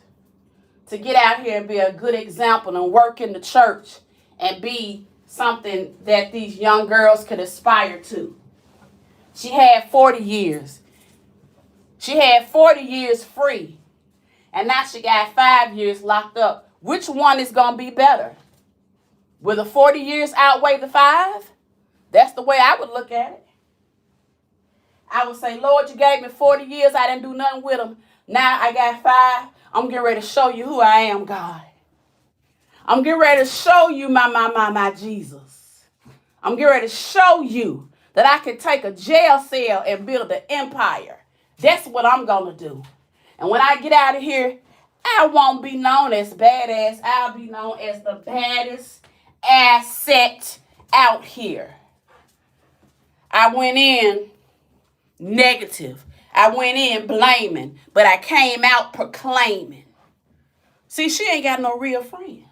to get out here and be a good example and work in the church and be something that these young girls could aspire to. She had 40 years. She had 40 years free. And now she got 5 years locked up. Which one is going to be better? Will the 40 years outweigh the 5? That's the way I would look at it. I would say, Lord, you gave me 40 years. I didn't do nothing with them. Now I got 5. I'm getting ready to show you who I am, God. I'm getting ready to show you my Jesus. I'm getting ready to show you that I can take a jail cell and build an empire. That's what I'm going to do. And when I get out of here, I won't be known as badass. I'll be known as the baddest asset out here. I went in negative. I went in blaming, but I came out proclaiming. See, she ain't got no real friends.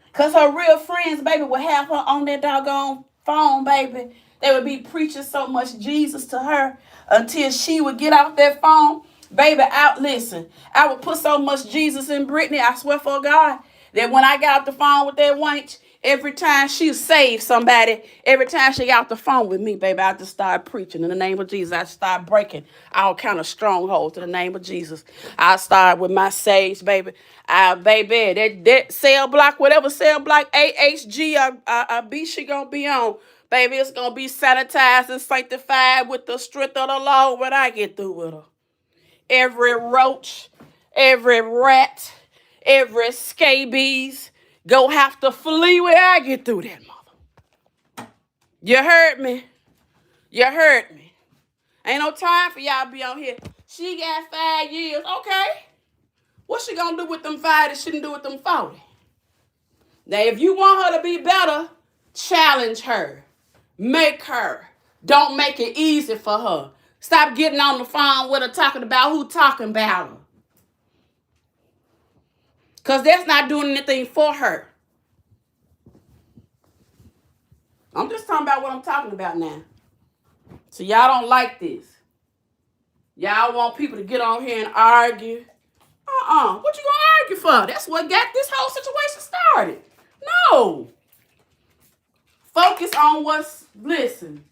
Because her real friends, baby, would have her on that doggone phone, baby. They would be preaching so much Jesus to her until she would get off that phone. Baby, listen, I would put so much Jesus in Brittany, I swear for God, that when I got off the phone with that wench, every time she saved somebody, every time she got off the phone with me, baby, I just started preaching in the name of Jesus. I start breaking all kind of strongholds in the name of Jesus. I start with my sage, baby. Baby, that cell block, whatever cell block, AHG, B, she gonna be on. Baby, it's gonna be sanitized and sanctified with the strength of the Lord when I get through with her. Every roach, every rat, every scabies go have to flee when I get through that mother. You heard me? You heard me. Ain't no time for y'all to be on here. She got 5 years. Okay. What she gonna do with them 5 that she didn't do with them 40? Now, if you want her to be better, challenge her. Make her. Don't make it easy for her. Stop getting on the phone with her talking about who talking about her. Because that's not doing anything for her. I'm just talking about what I'm talking about now. So y'all don't like this. Y'all want people to get on here and argue. What you gonna argue for? That's what got this whole situation started. No. Focus on listen.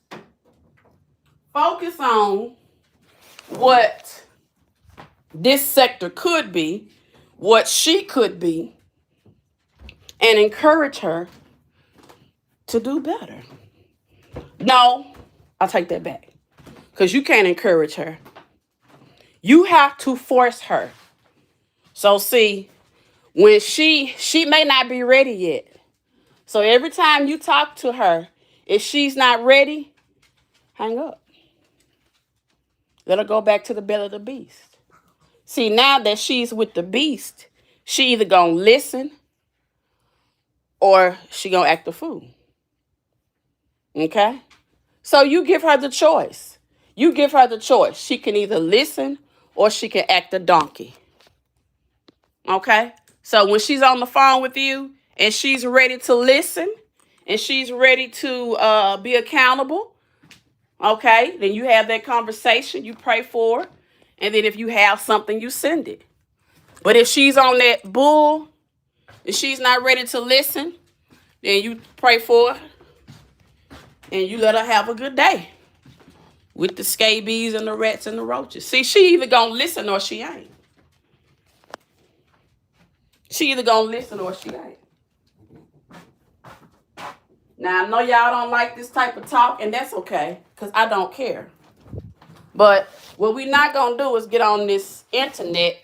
Focus on what this sector could be, what she could be, and encourage her to do better. No, I'll take that back. Because you can't encourage her. You have to force her. So see, when she may not be ready yet. So every time you talk to her, if she's not ready, hang up. Let her go back to the belly of the beast. See, now that she's with the beast, she either gonna listen or she gonna act a fool. Okay? So you give her the choice. You give her the choice. She can either listen or she can act a donkey. Okay? So when she's on the phone with you and she's ready to listen and she's ready to be accountable, okay, then you have that conversation, you pray for her, and then if you have something, you send it. But if she's on that bull and she's not ready to listen, then you pray for her and you let her have a good day with the scabies and the rats and the roaches. See, she either gonna listen or she ain't. She either gonna listen or she ain't. Now, I know y'all don't like this type of talk, and that's okay, because I don't care. But what we're not gonna do is get on this internet,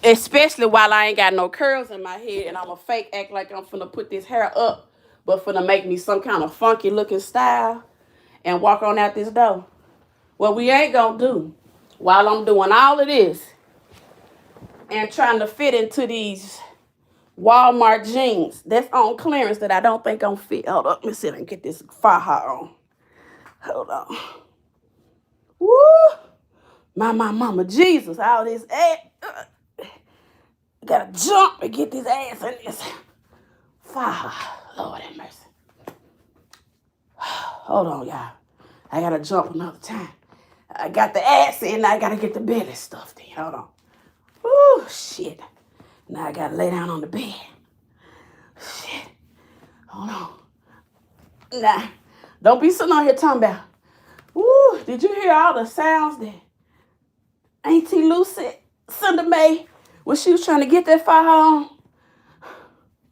especially while I ain't got no curls in my head, and I'm a fake act like I'm finna put this hair up, but finna make me some kind of funky looking style and walk on out this door. What we ain't gonna do while I'm doing all of this and trying to fit into these Walmart jeans that's on clearance that I don't think gonna fit. Hold up, let me see if I can get this faja on. Hold on. Woo! My mama, Jesus, all this ass. Gotta jump and get this ass in this faja. Lord have mercy. Hold on, y'all. I gotta jump another time. I got the ass in, now I gotta get the belly stuffed in. Hold on. Woo, shit. Now I gotta lay down on the bed. Shit. Hold on. Nah. Don't be sitting on here talking about, woo, did you hear all the sounds that Auntie Lucinda made when she was trying to get that fire on?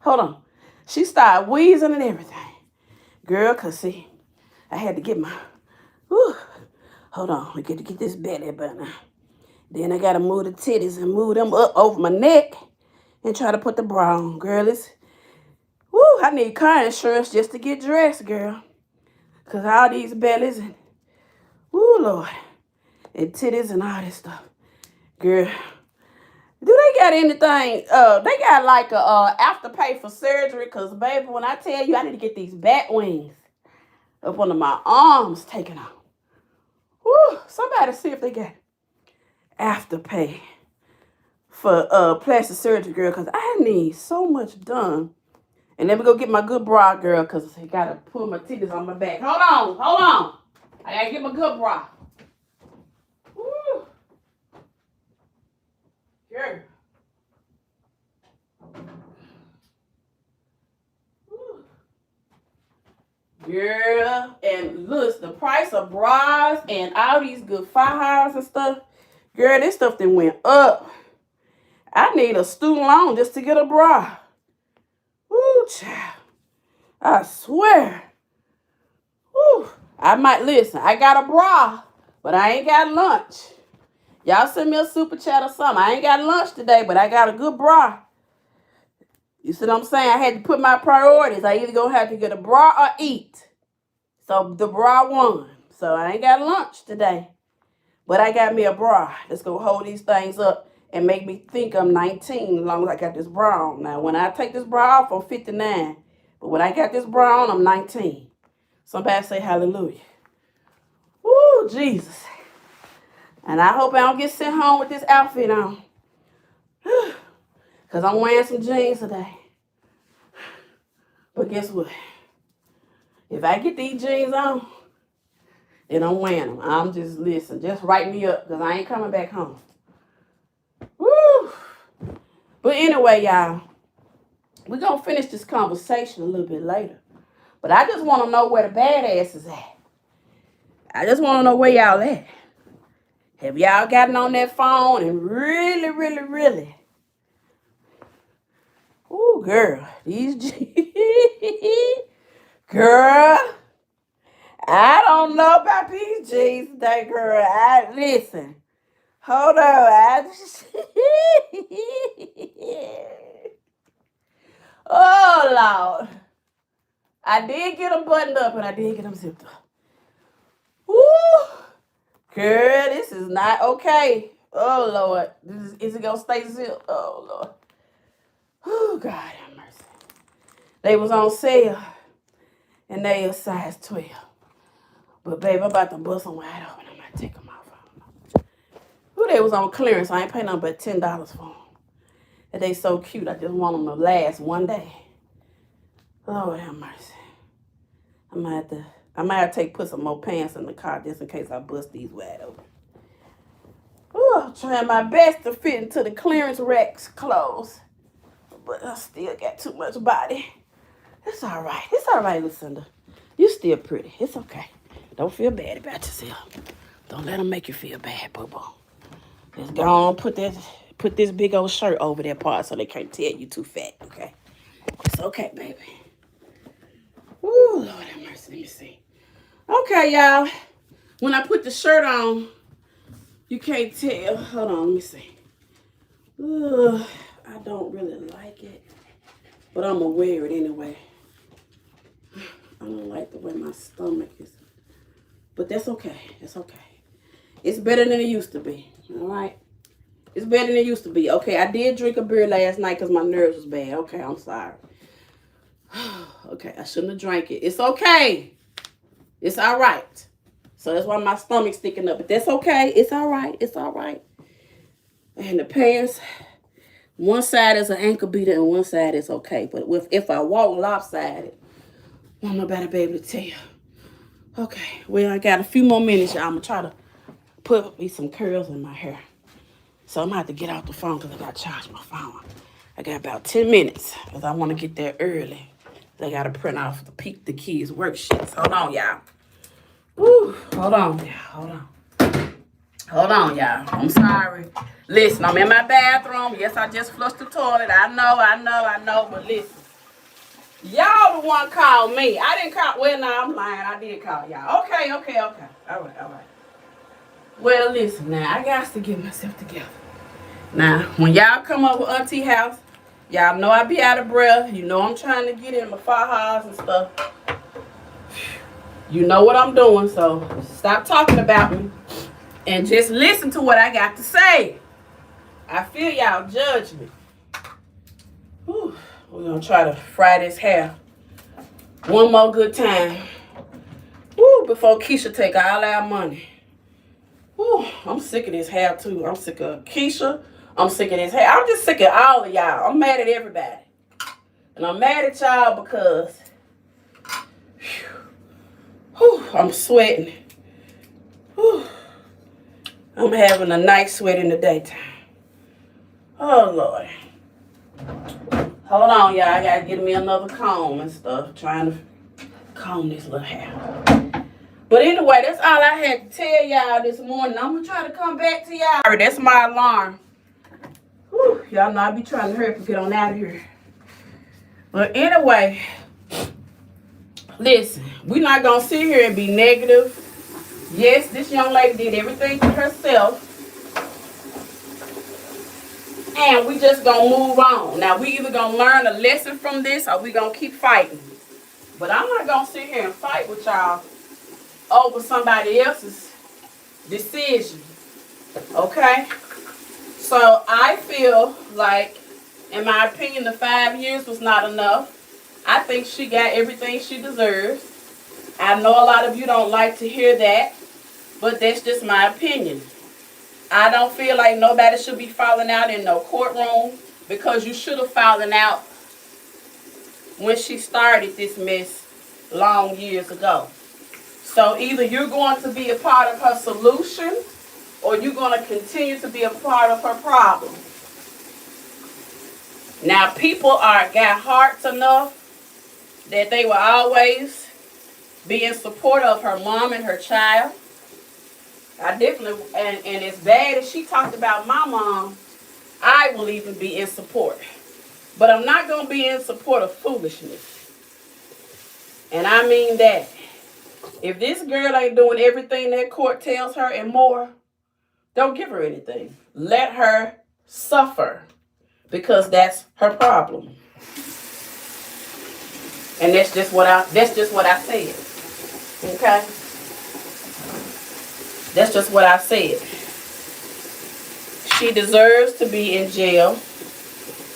Hold on. She started wheezing and everything. Girl, cause see, I had to get my, woo. Hold on, I get to get this belly button. Then I gotta move the titties and move them up over my neck and try to put the bra on. Girl, it's, woo, I need car insurance just to get dressed, girl. Cause all these bellies and, woo, Lord, and titties and all this stuff. Girl, do they got anything, they got like a afterpay for surgery? Cause baby, when I tell you I need to get these bat wings up under my arms taken off. Woo, somebody see if they got afterpay for plastic surgery, girl, because I need so much done. And let me go get my good bra, girl, because I got to pull my titties on my back. Hold on. I got to get my good bra. Woo. Girl. Woo. Girl, and look, the price of bras and all these good fajas and stuff, girl, this stuff that went up. I need a student loan just to get a bra. Woo, child. I swear. Woo. I might, listen, I got a bra, but I ain't got lunch. Y'all send me a super chat or something. I ain't got lunch today, but I got a good bra. You see what I'm saying? I had to put my priorities. I either gonna have to get a bra or eat. So the bra won. So I ain't got lunch today. But I got me a bra that's gonna hold these things up and make me think I'm 19 as long as I got this bra on. Now, when I take this bra off, I'm 59. But when I got this bra on, I'm 19. Somebody say hallelujah. Woo, Jesus. And I hope I don't get sent home with this outfit on. Because I'm wearing some jeans today. But guess what? If I get these jeans on, then I'm wearing them. I'm just, listen, just write me up because I ain't coming back home. Woo! But anyway, y'all, we're going to finish this conversation a little bit later. But I just want to know where the badass is at. I just want to know where y'all at. Have y'all gotten on that phone and really? Ooh, girl, these girl, I don't know about these G's today, girl. Listen. Hold on, oh Lord, I did get them buttoned up and I did get them zipped up. Woo, girl, this is not okay. Oh Lord, is it gonna stay zipped? Oh Lord, oh God have mercy. They was on sale and they a size 12. But babe, I'm about to bust them wide open. I might take them off. Who they was on clearance? I ain't paying nothing but $10 for them. And they so cute. I just want them to last one day. Lord have mercy. I might have to put some more pants in the car just in case I bust these wide open. Ooh, I'm trying my best to fit into the clearance racks clothes. But I still got too much body. It's all right. It's all right, Lucinda. You still pretty. It's okay. Don't feel bad about yourself. Don't let them make you feel bad, boo-boo. Let's go on, put this big old shirt over that part so they can't tell you too fat, okay? It's okay, baby. Ooh, Lord have mercy. Let me see. Okay, y'all. When I put the shirt on, you can't tell. Hold on, let me see. Ugh, I don't really like it, but I'm going to wear it anyway. I don't like the way my stomach is. But that's okay. It's okay. It's better than it used to be. All right? It's better than it used to be. Okay, I did drink a beer last night because my nerves was bad. Okay, I'm sorry. Okay, I shouldn't have drank it. It's okay. It's all right. So that's why my stomach's sticking up. But that's okay. It's all right. It's all right. And the pants, one side is an ankle beater and one side is okay. But if I walk lopsided, won't nobody be able to tell. Okay, well, I got a few more minutes, y'all. I'm going to try to put me some curls in my hair. So I'm going to have to get off the phone because I got to charge my phone. I got about 10 minutes because I want to get there early. I got to print off the kids' worksheets. Hold on, y'all. Woo, hold on, y'all. Hold on. Hold on, y'all. I'm sorry. Listen, I'm in my bathroom. Yes, I just flushed the toilet. I know. But listen. Y'all the one called me. I didn't call. Well, no, I'm lying. I did call y'all. Okay. All right. Well, listen now. I got to get myself together. Now, when y'all come over Auntie house, y'all know I be out of breath. You know I'm trying to get in my fajas and stuff. You know what I'm doing, so stop talking about me and just listen to what I got to say. I feel y'all judge me. Whew. We're going to try to fry this hair one more good time. Woo, before Keisha take all our money. Woo, I'm sick of this hair too. I'm sick of Keisha. I'm sick of this hair. I'm just sick of all of y'all. I'm mad at everybody. And I'm mad at y'all because I'm sweating. Whew. I'm having a night sweat in the daytime. Oh, Lord. Hold on, y'all. I got to get me another comb and stuff. Trying to comb this little hair. But anyway, that's all I had to tell y'all this morning. I'm going to try to come back to y'all. That's my alarm. Whew. Y'all know I be trying to hurry up and get on out of here. But anyway, listen. We're not going to sit here and be negative. Yes, this young lady did everything for herself. And we just going to move on. Now, we either going to learn a lesson from this or we going to keep fighting. But I'm not going to sit here and fight with y'all over somebody else's decision. Okay? So, I feel like, in my opinion, the 5 years was not enough. I think she got everything she deserves. I know a lot of you don't like to hear that, but that's just my opinion. I don't feel like nobody should be falling out in no courtroom because you should have fallen out when she started this mess long years ago. So either you're going to be a part of her solution or you're going to continue to be a part of her problem. Now, people got hearts enough that they will always be in support of her mom and her child. I definitely, and as bad as she talked about my mom, I will even be in support. But I'm not going to be in support of foolishness. And I mean that. If this girl ain't doing everything that court tells her and more, don't give her anything. Let her suffer, because that's her problem. And that's just what I said. Okay? That's just what I said. She deserves to be in jail.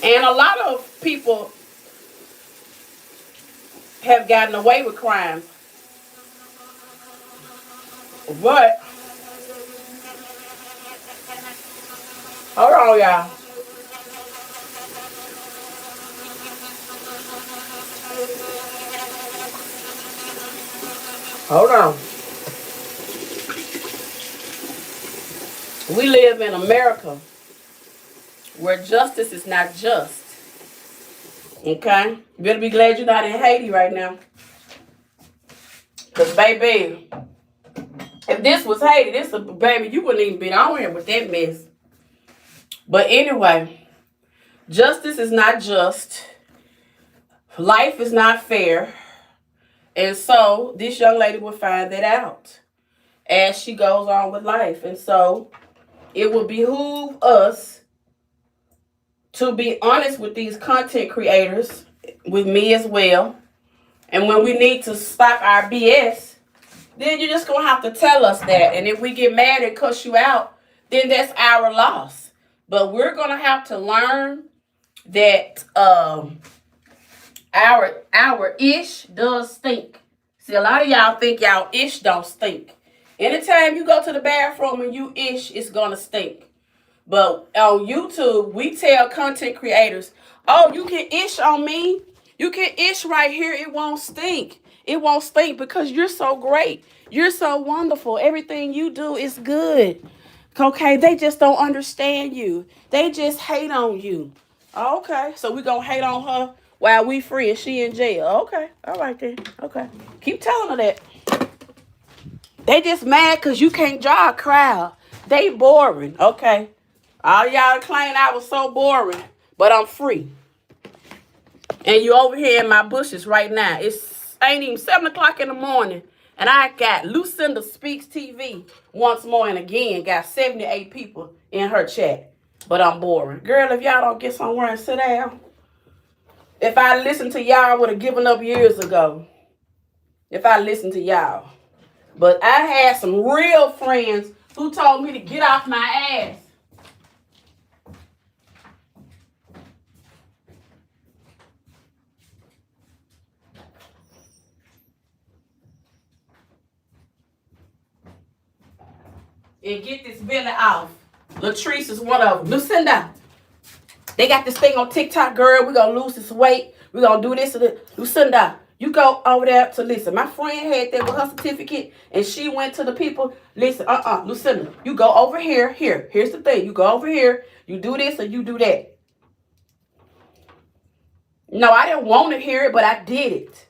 And a lot of people have gotten away with crimes. But, hold on, y'all. Hold on. We live in America where justice is not just. Okay? You better be glad you're not in Haiti right now. Because, baby, if this was Haiti, baby, you wouldn't even be on here with that mess. But anyway, justice is not just. Life is not fair. And so this young lady will find that out as she goes on with life. And so it will behoove us to be honest with these content creators, with me as well. And when we need to stop our BS, then you're just going to have to tell us that. And if we get mad and cuss you out, then that's our loss. But we're going to have to learn that our ish does stink. See, a lot of y'all think y'all ish don't stink. Anytime you go to the bathroom and you ish, it's going to stink. But on YouTube, we tell content creators, oh, you can ish on me. You can ish right here. It won't stink. It won't stink because you're so great. You're so wonderful. Everything you do is good. Okay, they just don't understand you. They just hate on you. Okay, so we're going to hate on her while we free and she in jail. Okay, all right then. Okay, keep telling her that. They just mad because you can't draw a crowd. They boring. Okay. All y'all claim I was so boring, but I'm free. And you over here in my bushes right now. It's ain't even 7 o'clock in the morning. And I got Lucinda Speaks TV once more and again. Got 78 people in her chat. But I'm boring. Girl, if y'all don't get somewhere and sit down. If I listened to y'all, I would have given up years ago. If I listened to y'all. But I had some real friends who told me to get off my ass. And get this belly off. Latrice is one of them. Lucinda. They got this thing on TikTok, girl. We're going to lose this weight. We're going to do this. Lucinda, you go over there to listen. My friend had that with her certificate, and she went to the people. Listen, Lucinda, you go over here. Here's the thing. You go over here. You do this or you do that. No, I didn't want to hear it, but I did it.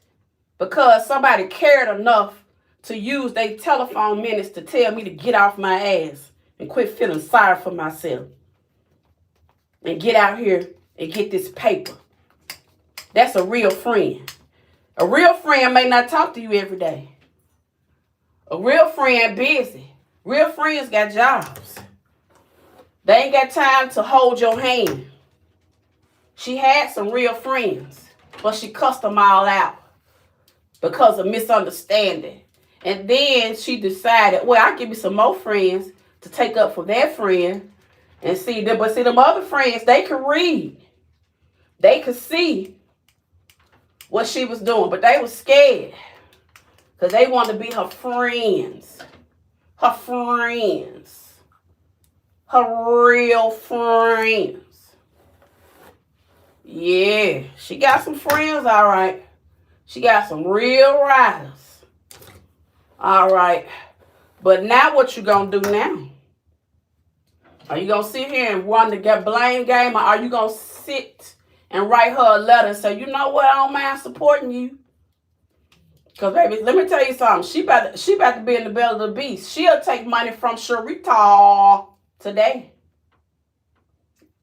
Because somebody cared enough to use their telephone minutes to tell me to get off my ass and quit feeling sorry for myself. And get out here and get this paper. That's a real friend. A real friend may not talk to you every day. A real friend busy. Real friends got jobs. They ain't got time to hold your hand. She had some real friends, but she cussed them all out because of misunderstanding. And then she decided, well, I'll give you some more friends to take up for that friend. And see, but see, them other friends, they could read. They could see what she was doing, but they were scared. Because they wanted to be her friends. Her friends. Her real friends. Yeah, she got some friends, all right. She got some real riders. All right. But now what you gonna do now? Are you going to sit here and run the blame game, or are you going to sit and write her a letter and say, you know what, I don't mind supporting you? Cause baby, let me tell you something. She about to be in the belly of the beast. She'll take money from Sharita today.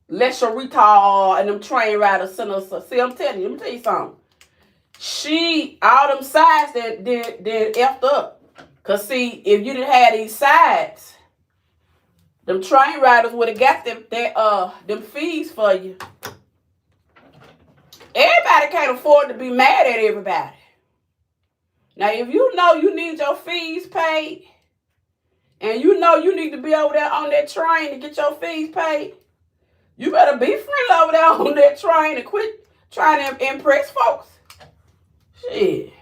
Let Sharita and them train riders send us. See, I'm telling you. Let me tell you something. She all them sides that effed up. Cause see, if you didn't have these sides, them train riders would have got them fees for you. Everybody can't afford to be mad at everybody. Now, if you know you need your fees paid, and you know you need to be over there on that train to get your fees paid, you better be friendly over there on that train and quit trying to impress folks. Shit.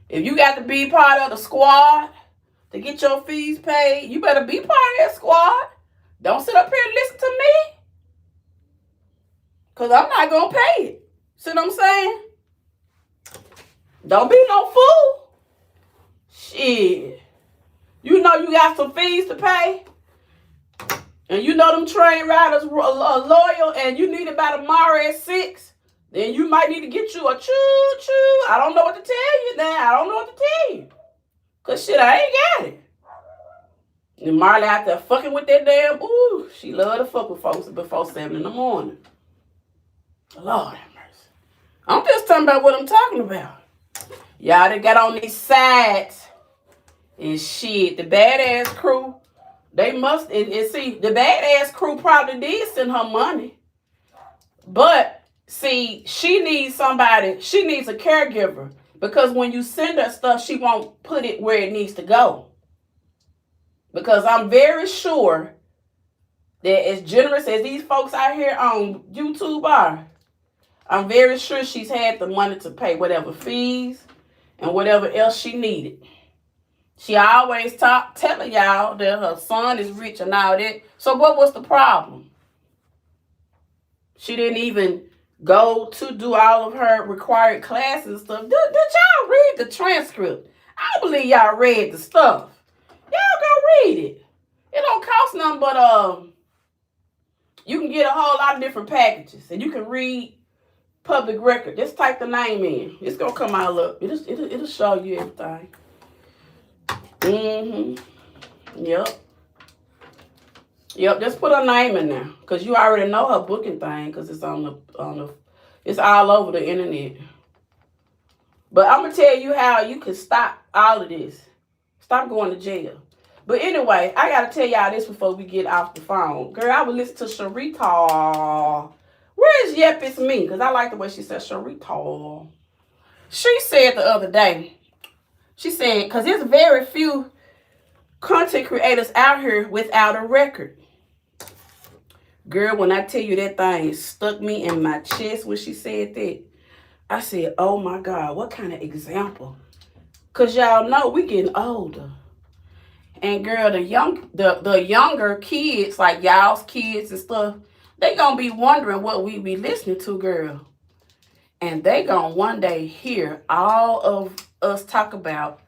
If you got to be part of the squad to get your fees paid, you better be part of that squad. Don't sit up here and listen to me. Because I'm not going to pay it. See what I'm saying? Don't be no fool. Shit. You know you got some fees to pay. And you know them train riders are loyal and you need it by tomorrow at 6. Then you might need to get you a choo-choo. I don't know what to tell you now. I don't know what to tell you. Because shit, I ain't got it. And Marley out there fucking with that damn, ooh, she love to fuck with folks before 7 in the morning. Lord have mercy. I'm just talking about what I'm talking about. Y'all that got on these sides and shit, the badass crew, they must, and see, the badass crew probably did send her money. But, see, she needs somebody, she needs a caregiver. Because when you send her stuff, she won't put it where it needs to go. Because I'm very sure that as generous as these folks out here on YouTube are, I'm very sure she's had the money to pay whatever fees and whatever else she needed. She always telling y'all that her son is rich and all that. So what was the problem? She didn't even go to do all of her required classes and stuff. Did y'all read the transcript? I don't believe y'all read the stuff. Y'all go read it. It don't cost nothing but you can get a whole lot of different packages and you can read public record. Just type the name in. It's gonna come out up. It'll show you everything. Yep. Just put her name in there, cause you already know her booking thing, cause it's it's all over the internet. But I'm gonna tell you how you can stop all of this. Stop going to jail. But anyway, I gotta tell y'all this before we get off the phone. Girl, I would listen to Sharita. Where is Yep It's Me? Because I like the way she said Sharita. She said the other day, she said, because there's very few content creators out here without a record. Girl, when I tell you that thing stuck me in my chest when she said that, I said, oh my God, what kind of example? Because y'all know we getting older. And girl, the younger kids, like y'all's kids and stuff, they gonna be wondering what we be listening to, girl. And they gonna one day hear all of us talk about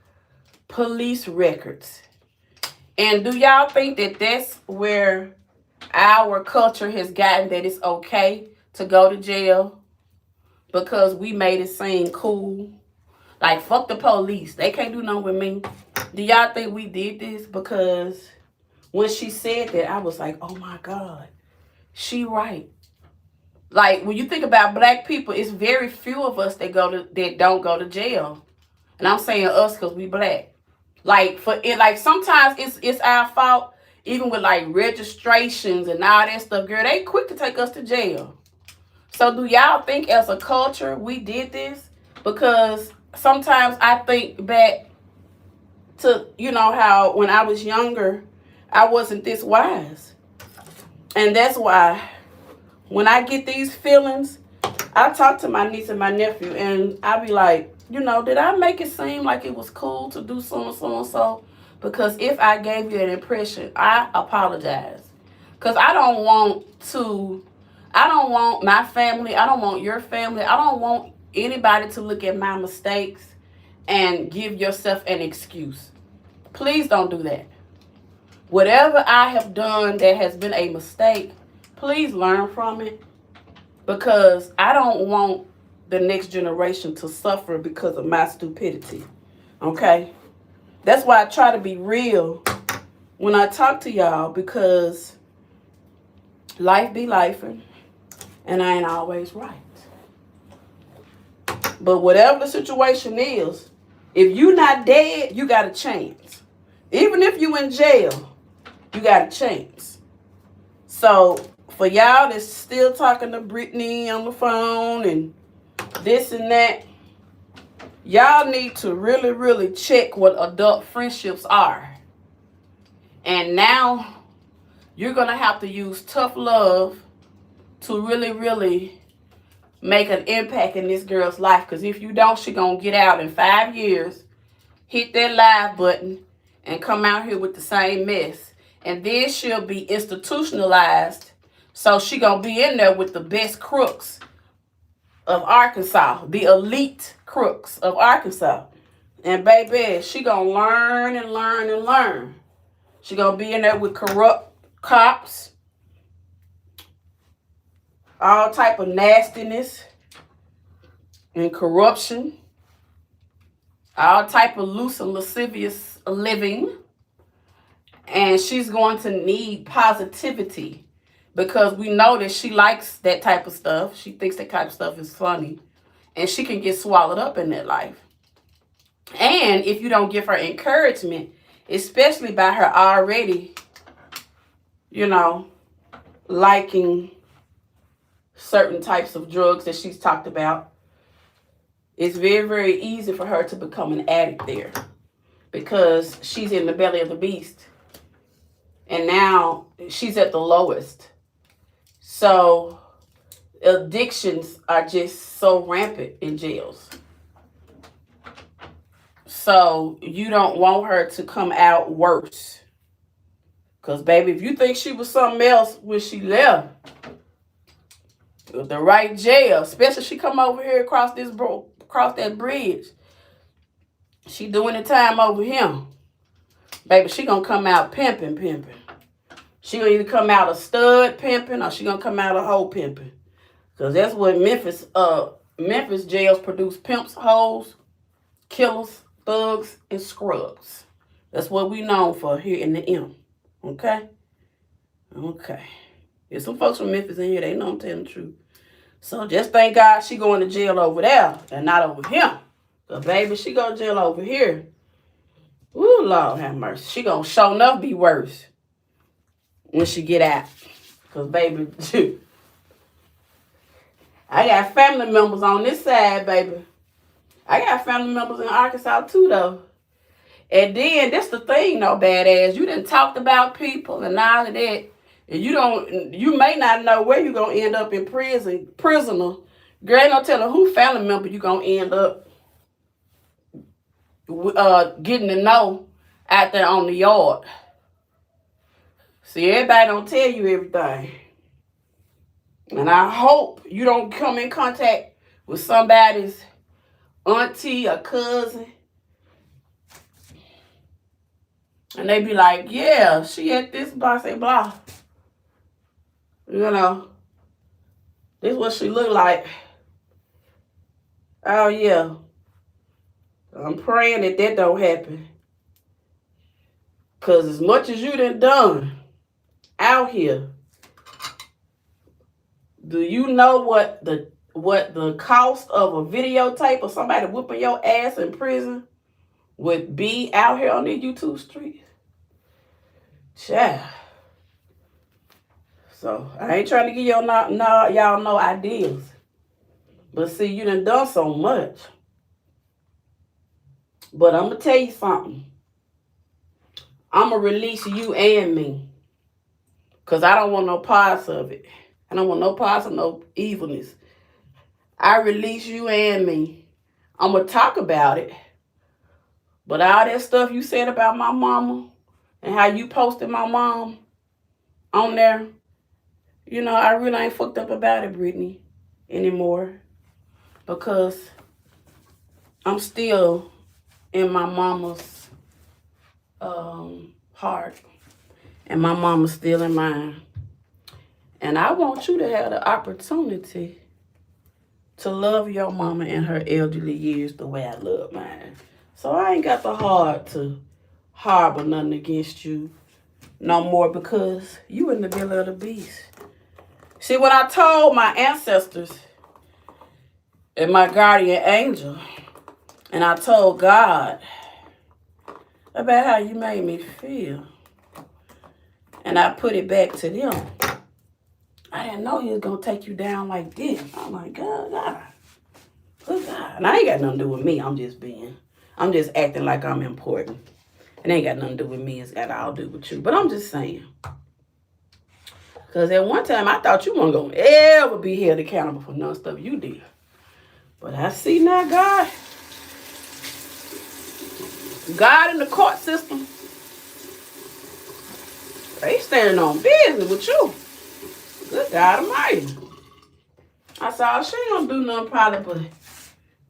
police records. And do y'all think that that's where our culture has gotten, that it's okay to go to jail because we made it seem cool? Like, fuck the police. They can't do nothing with me. Do y'all think we did this? Because when she said that, I was like, oh my God, she right. Like, when you think about black people, it's very few of us that don't go to jail. And I'm saying us because we black. Like, sometimes it's our fault, even with like registrations and all that stuff. Girl, they quick to take us to jail. So do y'all think as a culture we did this? Because sometimes I think back to, how when I was younger, I wasn't this wise. And that's why when I get these feelings, I talk to my niece and my nephew and I be like, did I make it seem like it was cool to do so and so and so? Because if I gave you an impression, I apologize. Because I don't want my family, I don't want your family, I don't want anybody to look at my mistakes and give yourself an excuse. Please don't do that. Whatever I have done that has been a mistake, please learn from it. Because I don't want the next generation to suffer because of my stupidity. Okay? That's why I try to be real when I talk to y'all, because life be lifing, and I ain't always right. But whatever the situation is, if you not dead, you got a chance. Even if you in jail, you got a chance. So for y'all that's still talking to Brittany on the phone and this and that, y'all need to really, really check what adult friendships are. And now you're going to have to use tough love to really, really make an impact in this girl's life. Because if you don't, she's going to get out in 5 years, hit that live button, and come out here with the same mess. And then she'll be institutionalized. So she going to be in there with the best crooks of Arkansas, the elite crooks of Arkansas. And baby, she going to learn and learn and learn. She going to be in there with corrupt cops, all type of nastiness and corruption, all type of loose and lascivious living. And she's going to need positivity, because we know that she likes that type of stuff. She thinks that type of stuff is funny, and she can get swallowed up in that life. And if you don't give her encouragement, especially by her already, liking certain types of drugs that she's talked about, it's very, very easy for her to become an addict there, because she's in the belly of the beast. And now she's at the lowest. So addictions are just so rampant in jails. So you don't want her to come out worse. Because, baby, if you think she was something else when she left, the right jail, especially if she come over here across that bridge, she doing the time over here. Baby, she gonna come out pimping. She gonna either come out a stud pimping, or she gonna come out a hoe pimping. Because that's what Memphis jails produce: pimps, hoes, killers, thugs, and scrubs. That's what we known for here in the M. Okay? Okay. There's some folks from Memphis in here, they know I'm telling the truth. So just thank God she going to jail over there and not over here. But baby, she go to jail over here. Ooh, Lord have mercy. She gonna show enough be worse when she get out. Because baby, I got family members on this side, baby. I got family members in Arkansas too, though. And then, that's the thing, though, badass. You done talked about people and all of that. And you may not know where you're going to end up in prisoner. Girl, ain't no telling who family member you going to end up getting to know out there on the yard. See, everybody don't tell you everything. And I hope you don't come in contact with somebody's auntie or cousin, and they be like, yeah, she at this blah, say blah. This is what she look like. Oh, yeah. I'm praying that don't happen. Because as much as you done out here, do you know what the cost of a videotape of somebody whooping your ass in prison would be out here on these YouTube streets? Child. So, I ain't trying to give y'all no ideas. But see, you done so much. But I'm going to tell you something. I'm going to release you and me. Because I don't want no parts of it. I don't want no parts of no evilness. I release you and me. I'm going to talk about it. But all that stuff you said about my mama and how you posted my mom on there, I really ain't fucked up about it, Brittany, anymore. Because I'm still in my mama's heart. And my mama's still in mine. And I want you to have the opportunity to love your mama in her elderly years the way I love mine. So I ain't got the heart to harbor nothing against you no more because you in the belly of the beast. See, what I told my ancestors and my guardian angel, and I told God about how you made me feel, and I put it back to them. I didn't know he was going to take you down like this. I'm like, God. Good God. And I ain't got nothing to do with me. I'm just acting like I'm important. It ain't got nothing to do with me. It's got all to do with you. But I'm just saying. Because at one time, I thought you weren't going to ever be held accountable for none stuff you did. But I see now, God in the court system, they standing on business with you. Good God Almighty. I saw she ain't gonna do nothing probably but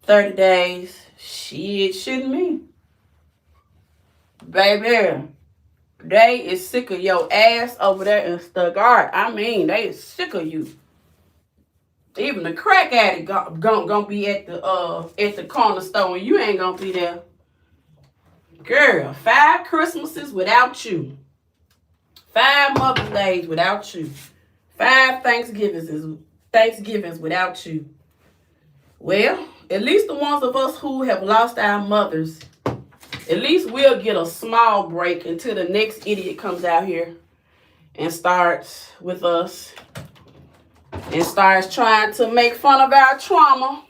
30 days. Shit, shouldn't me. Baby, they is sick of your ass over there in Stuttgart. I mean, they is sick of you. Even the crack addict gonna be at the corner store and you ain't gonna be there. Girl, 5 Christmases without you. 5 Mother's Days without you. 5 Thanksgivings without you. Well, at least the ones of us who have lost our mothers, at least we'll get a small break until the next idiot comes out here and starts with us and starts trying to make fun of our trauma.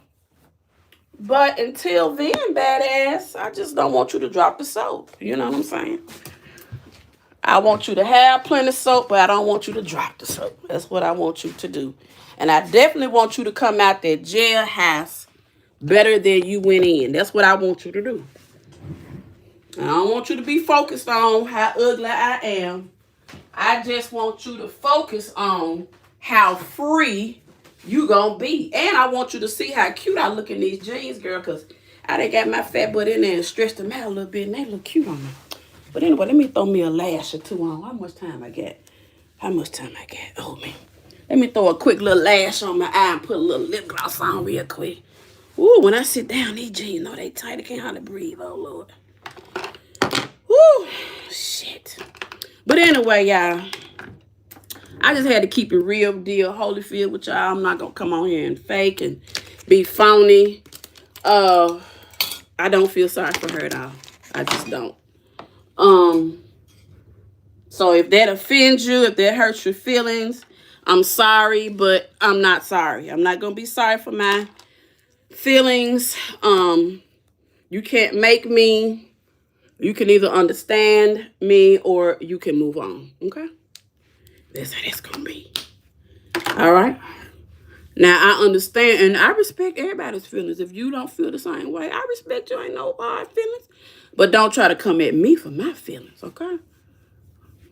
But until then, badass, I just don't want you to drop the soap. You know what I'm saying? I want you to have plenty of soap, but I don't want you to drop the soap. That's what I want you to do. And I definitely want you to come out that jailhouse better than you went in. That's what I want you to do. I don't want you to be focused on how ugly I am. I just want you to focus on how free you gonna be. And I want you to see how cute I look in these jeans, girl, because I done got my fat butt in there and stretched them out a little bit, and they look cute on me. But anyway, let me throw me a lash or two on. How much time I got? Oh, man. Let me throw a quick little lash on my eye and put a little lip gloss on real quick. Ooh, when I sit down, these jeans, know they tight. I can't hardly breathe. Oh, Lord. Woo, shit. But anyway, y'all, I just had to keep it real deal Holyfield with y'all. I'm not going to come on here and fake and be phony. I don't feel sorry for her at all. I just don't. So if that offends you, if that hurts your feelings, I'm sorry, but I'm not sorry. I'm not going to be sorry for my feelings. You can't make me. You can either understand me or you can move on. Okay? That's how that's going to be. All right? Now, I understand and I respect everybody's feelings. If you don't feel the same way, I respect you. Ain't no hard feelings. But don't try to come at me for my feelings, okay?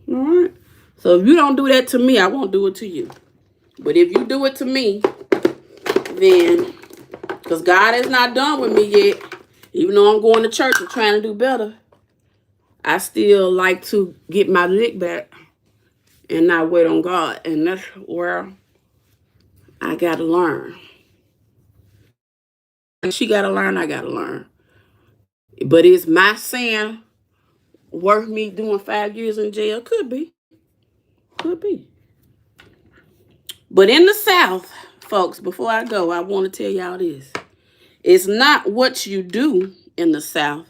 All right? So if you don't do that to me, I won't do it to you. But if you do it to me, then, because God is not done with me yet, even though I'm going to church and trying to do better, I still like to get my lick back and not wait on God. And that's where I got to learn. And she got to learn, I got to learn. But is my sin worth me doing 5 years in jail? Could be. Could be. But in the South, folks, before I go, I want to tell y'all this. It's not what you do in the South.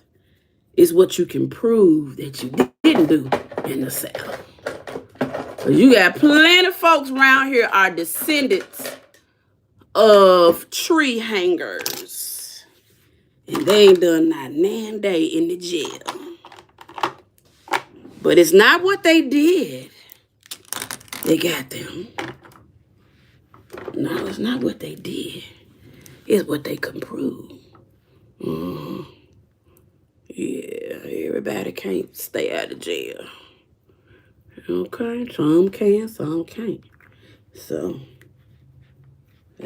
It's what you can prove that you didn't do in the South. You got plenty of folks around here are descendants of tree hangers. And they ain't done not nan day in the jail. But it's not what they did. They got them. No, it's not what they did. It's what they can prove. Yeah, everybody can't stay out of jail. Okay, some can, some can't. So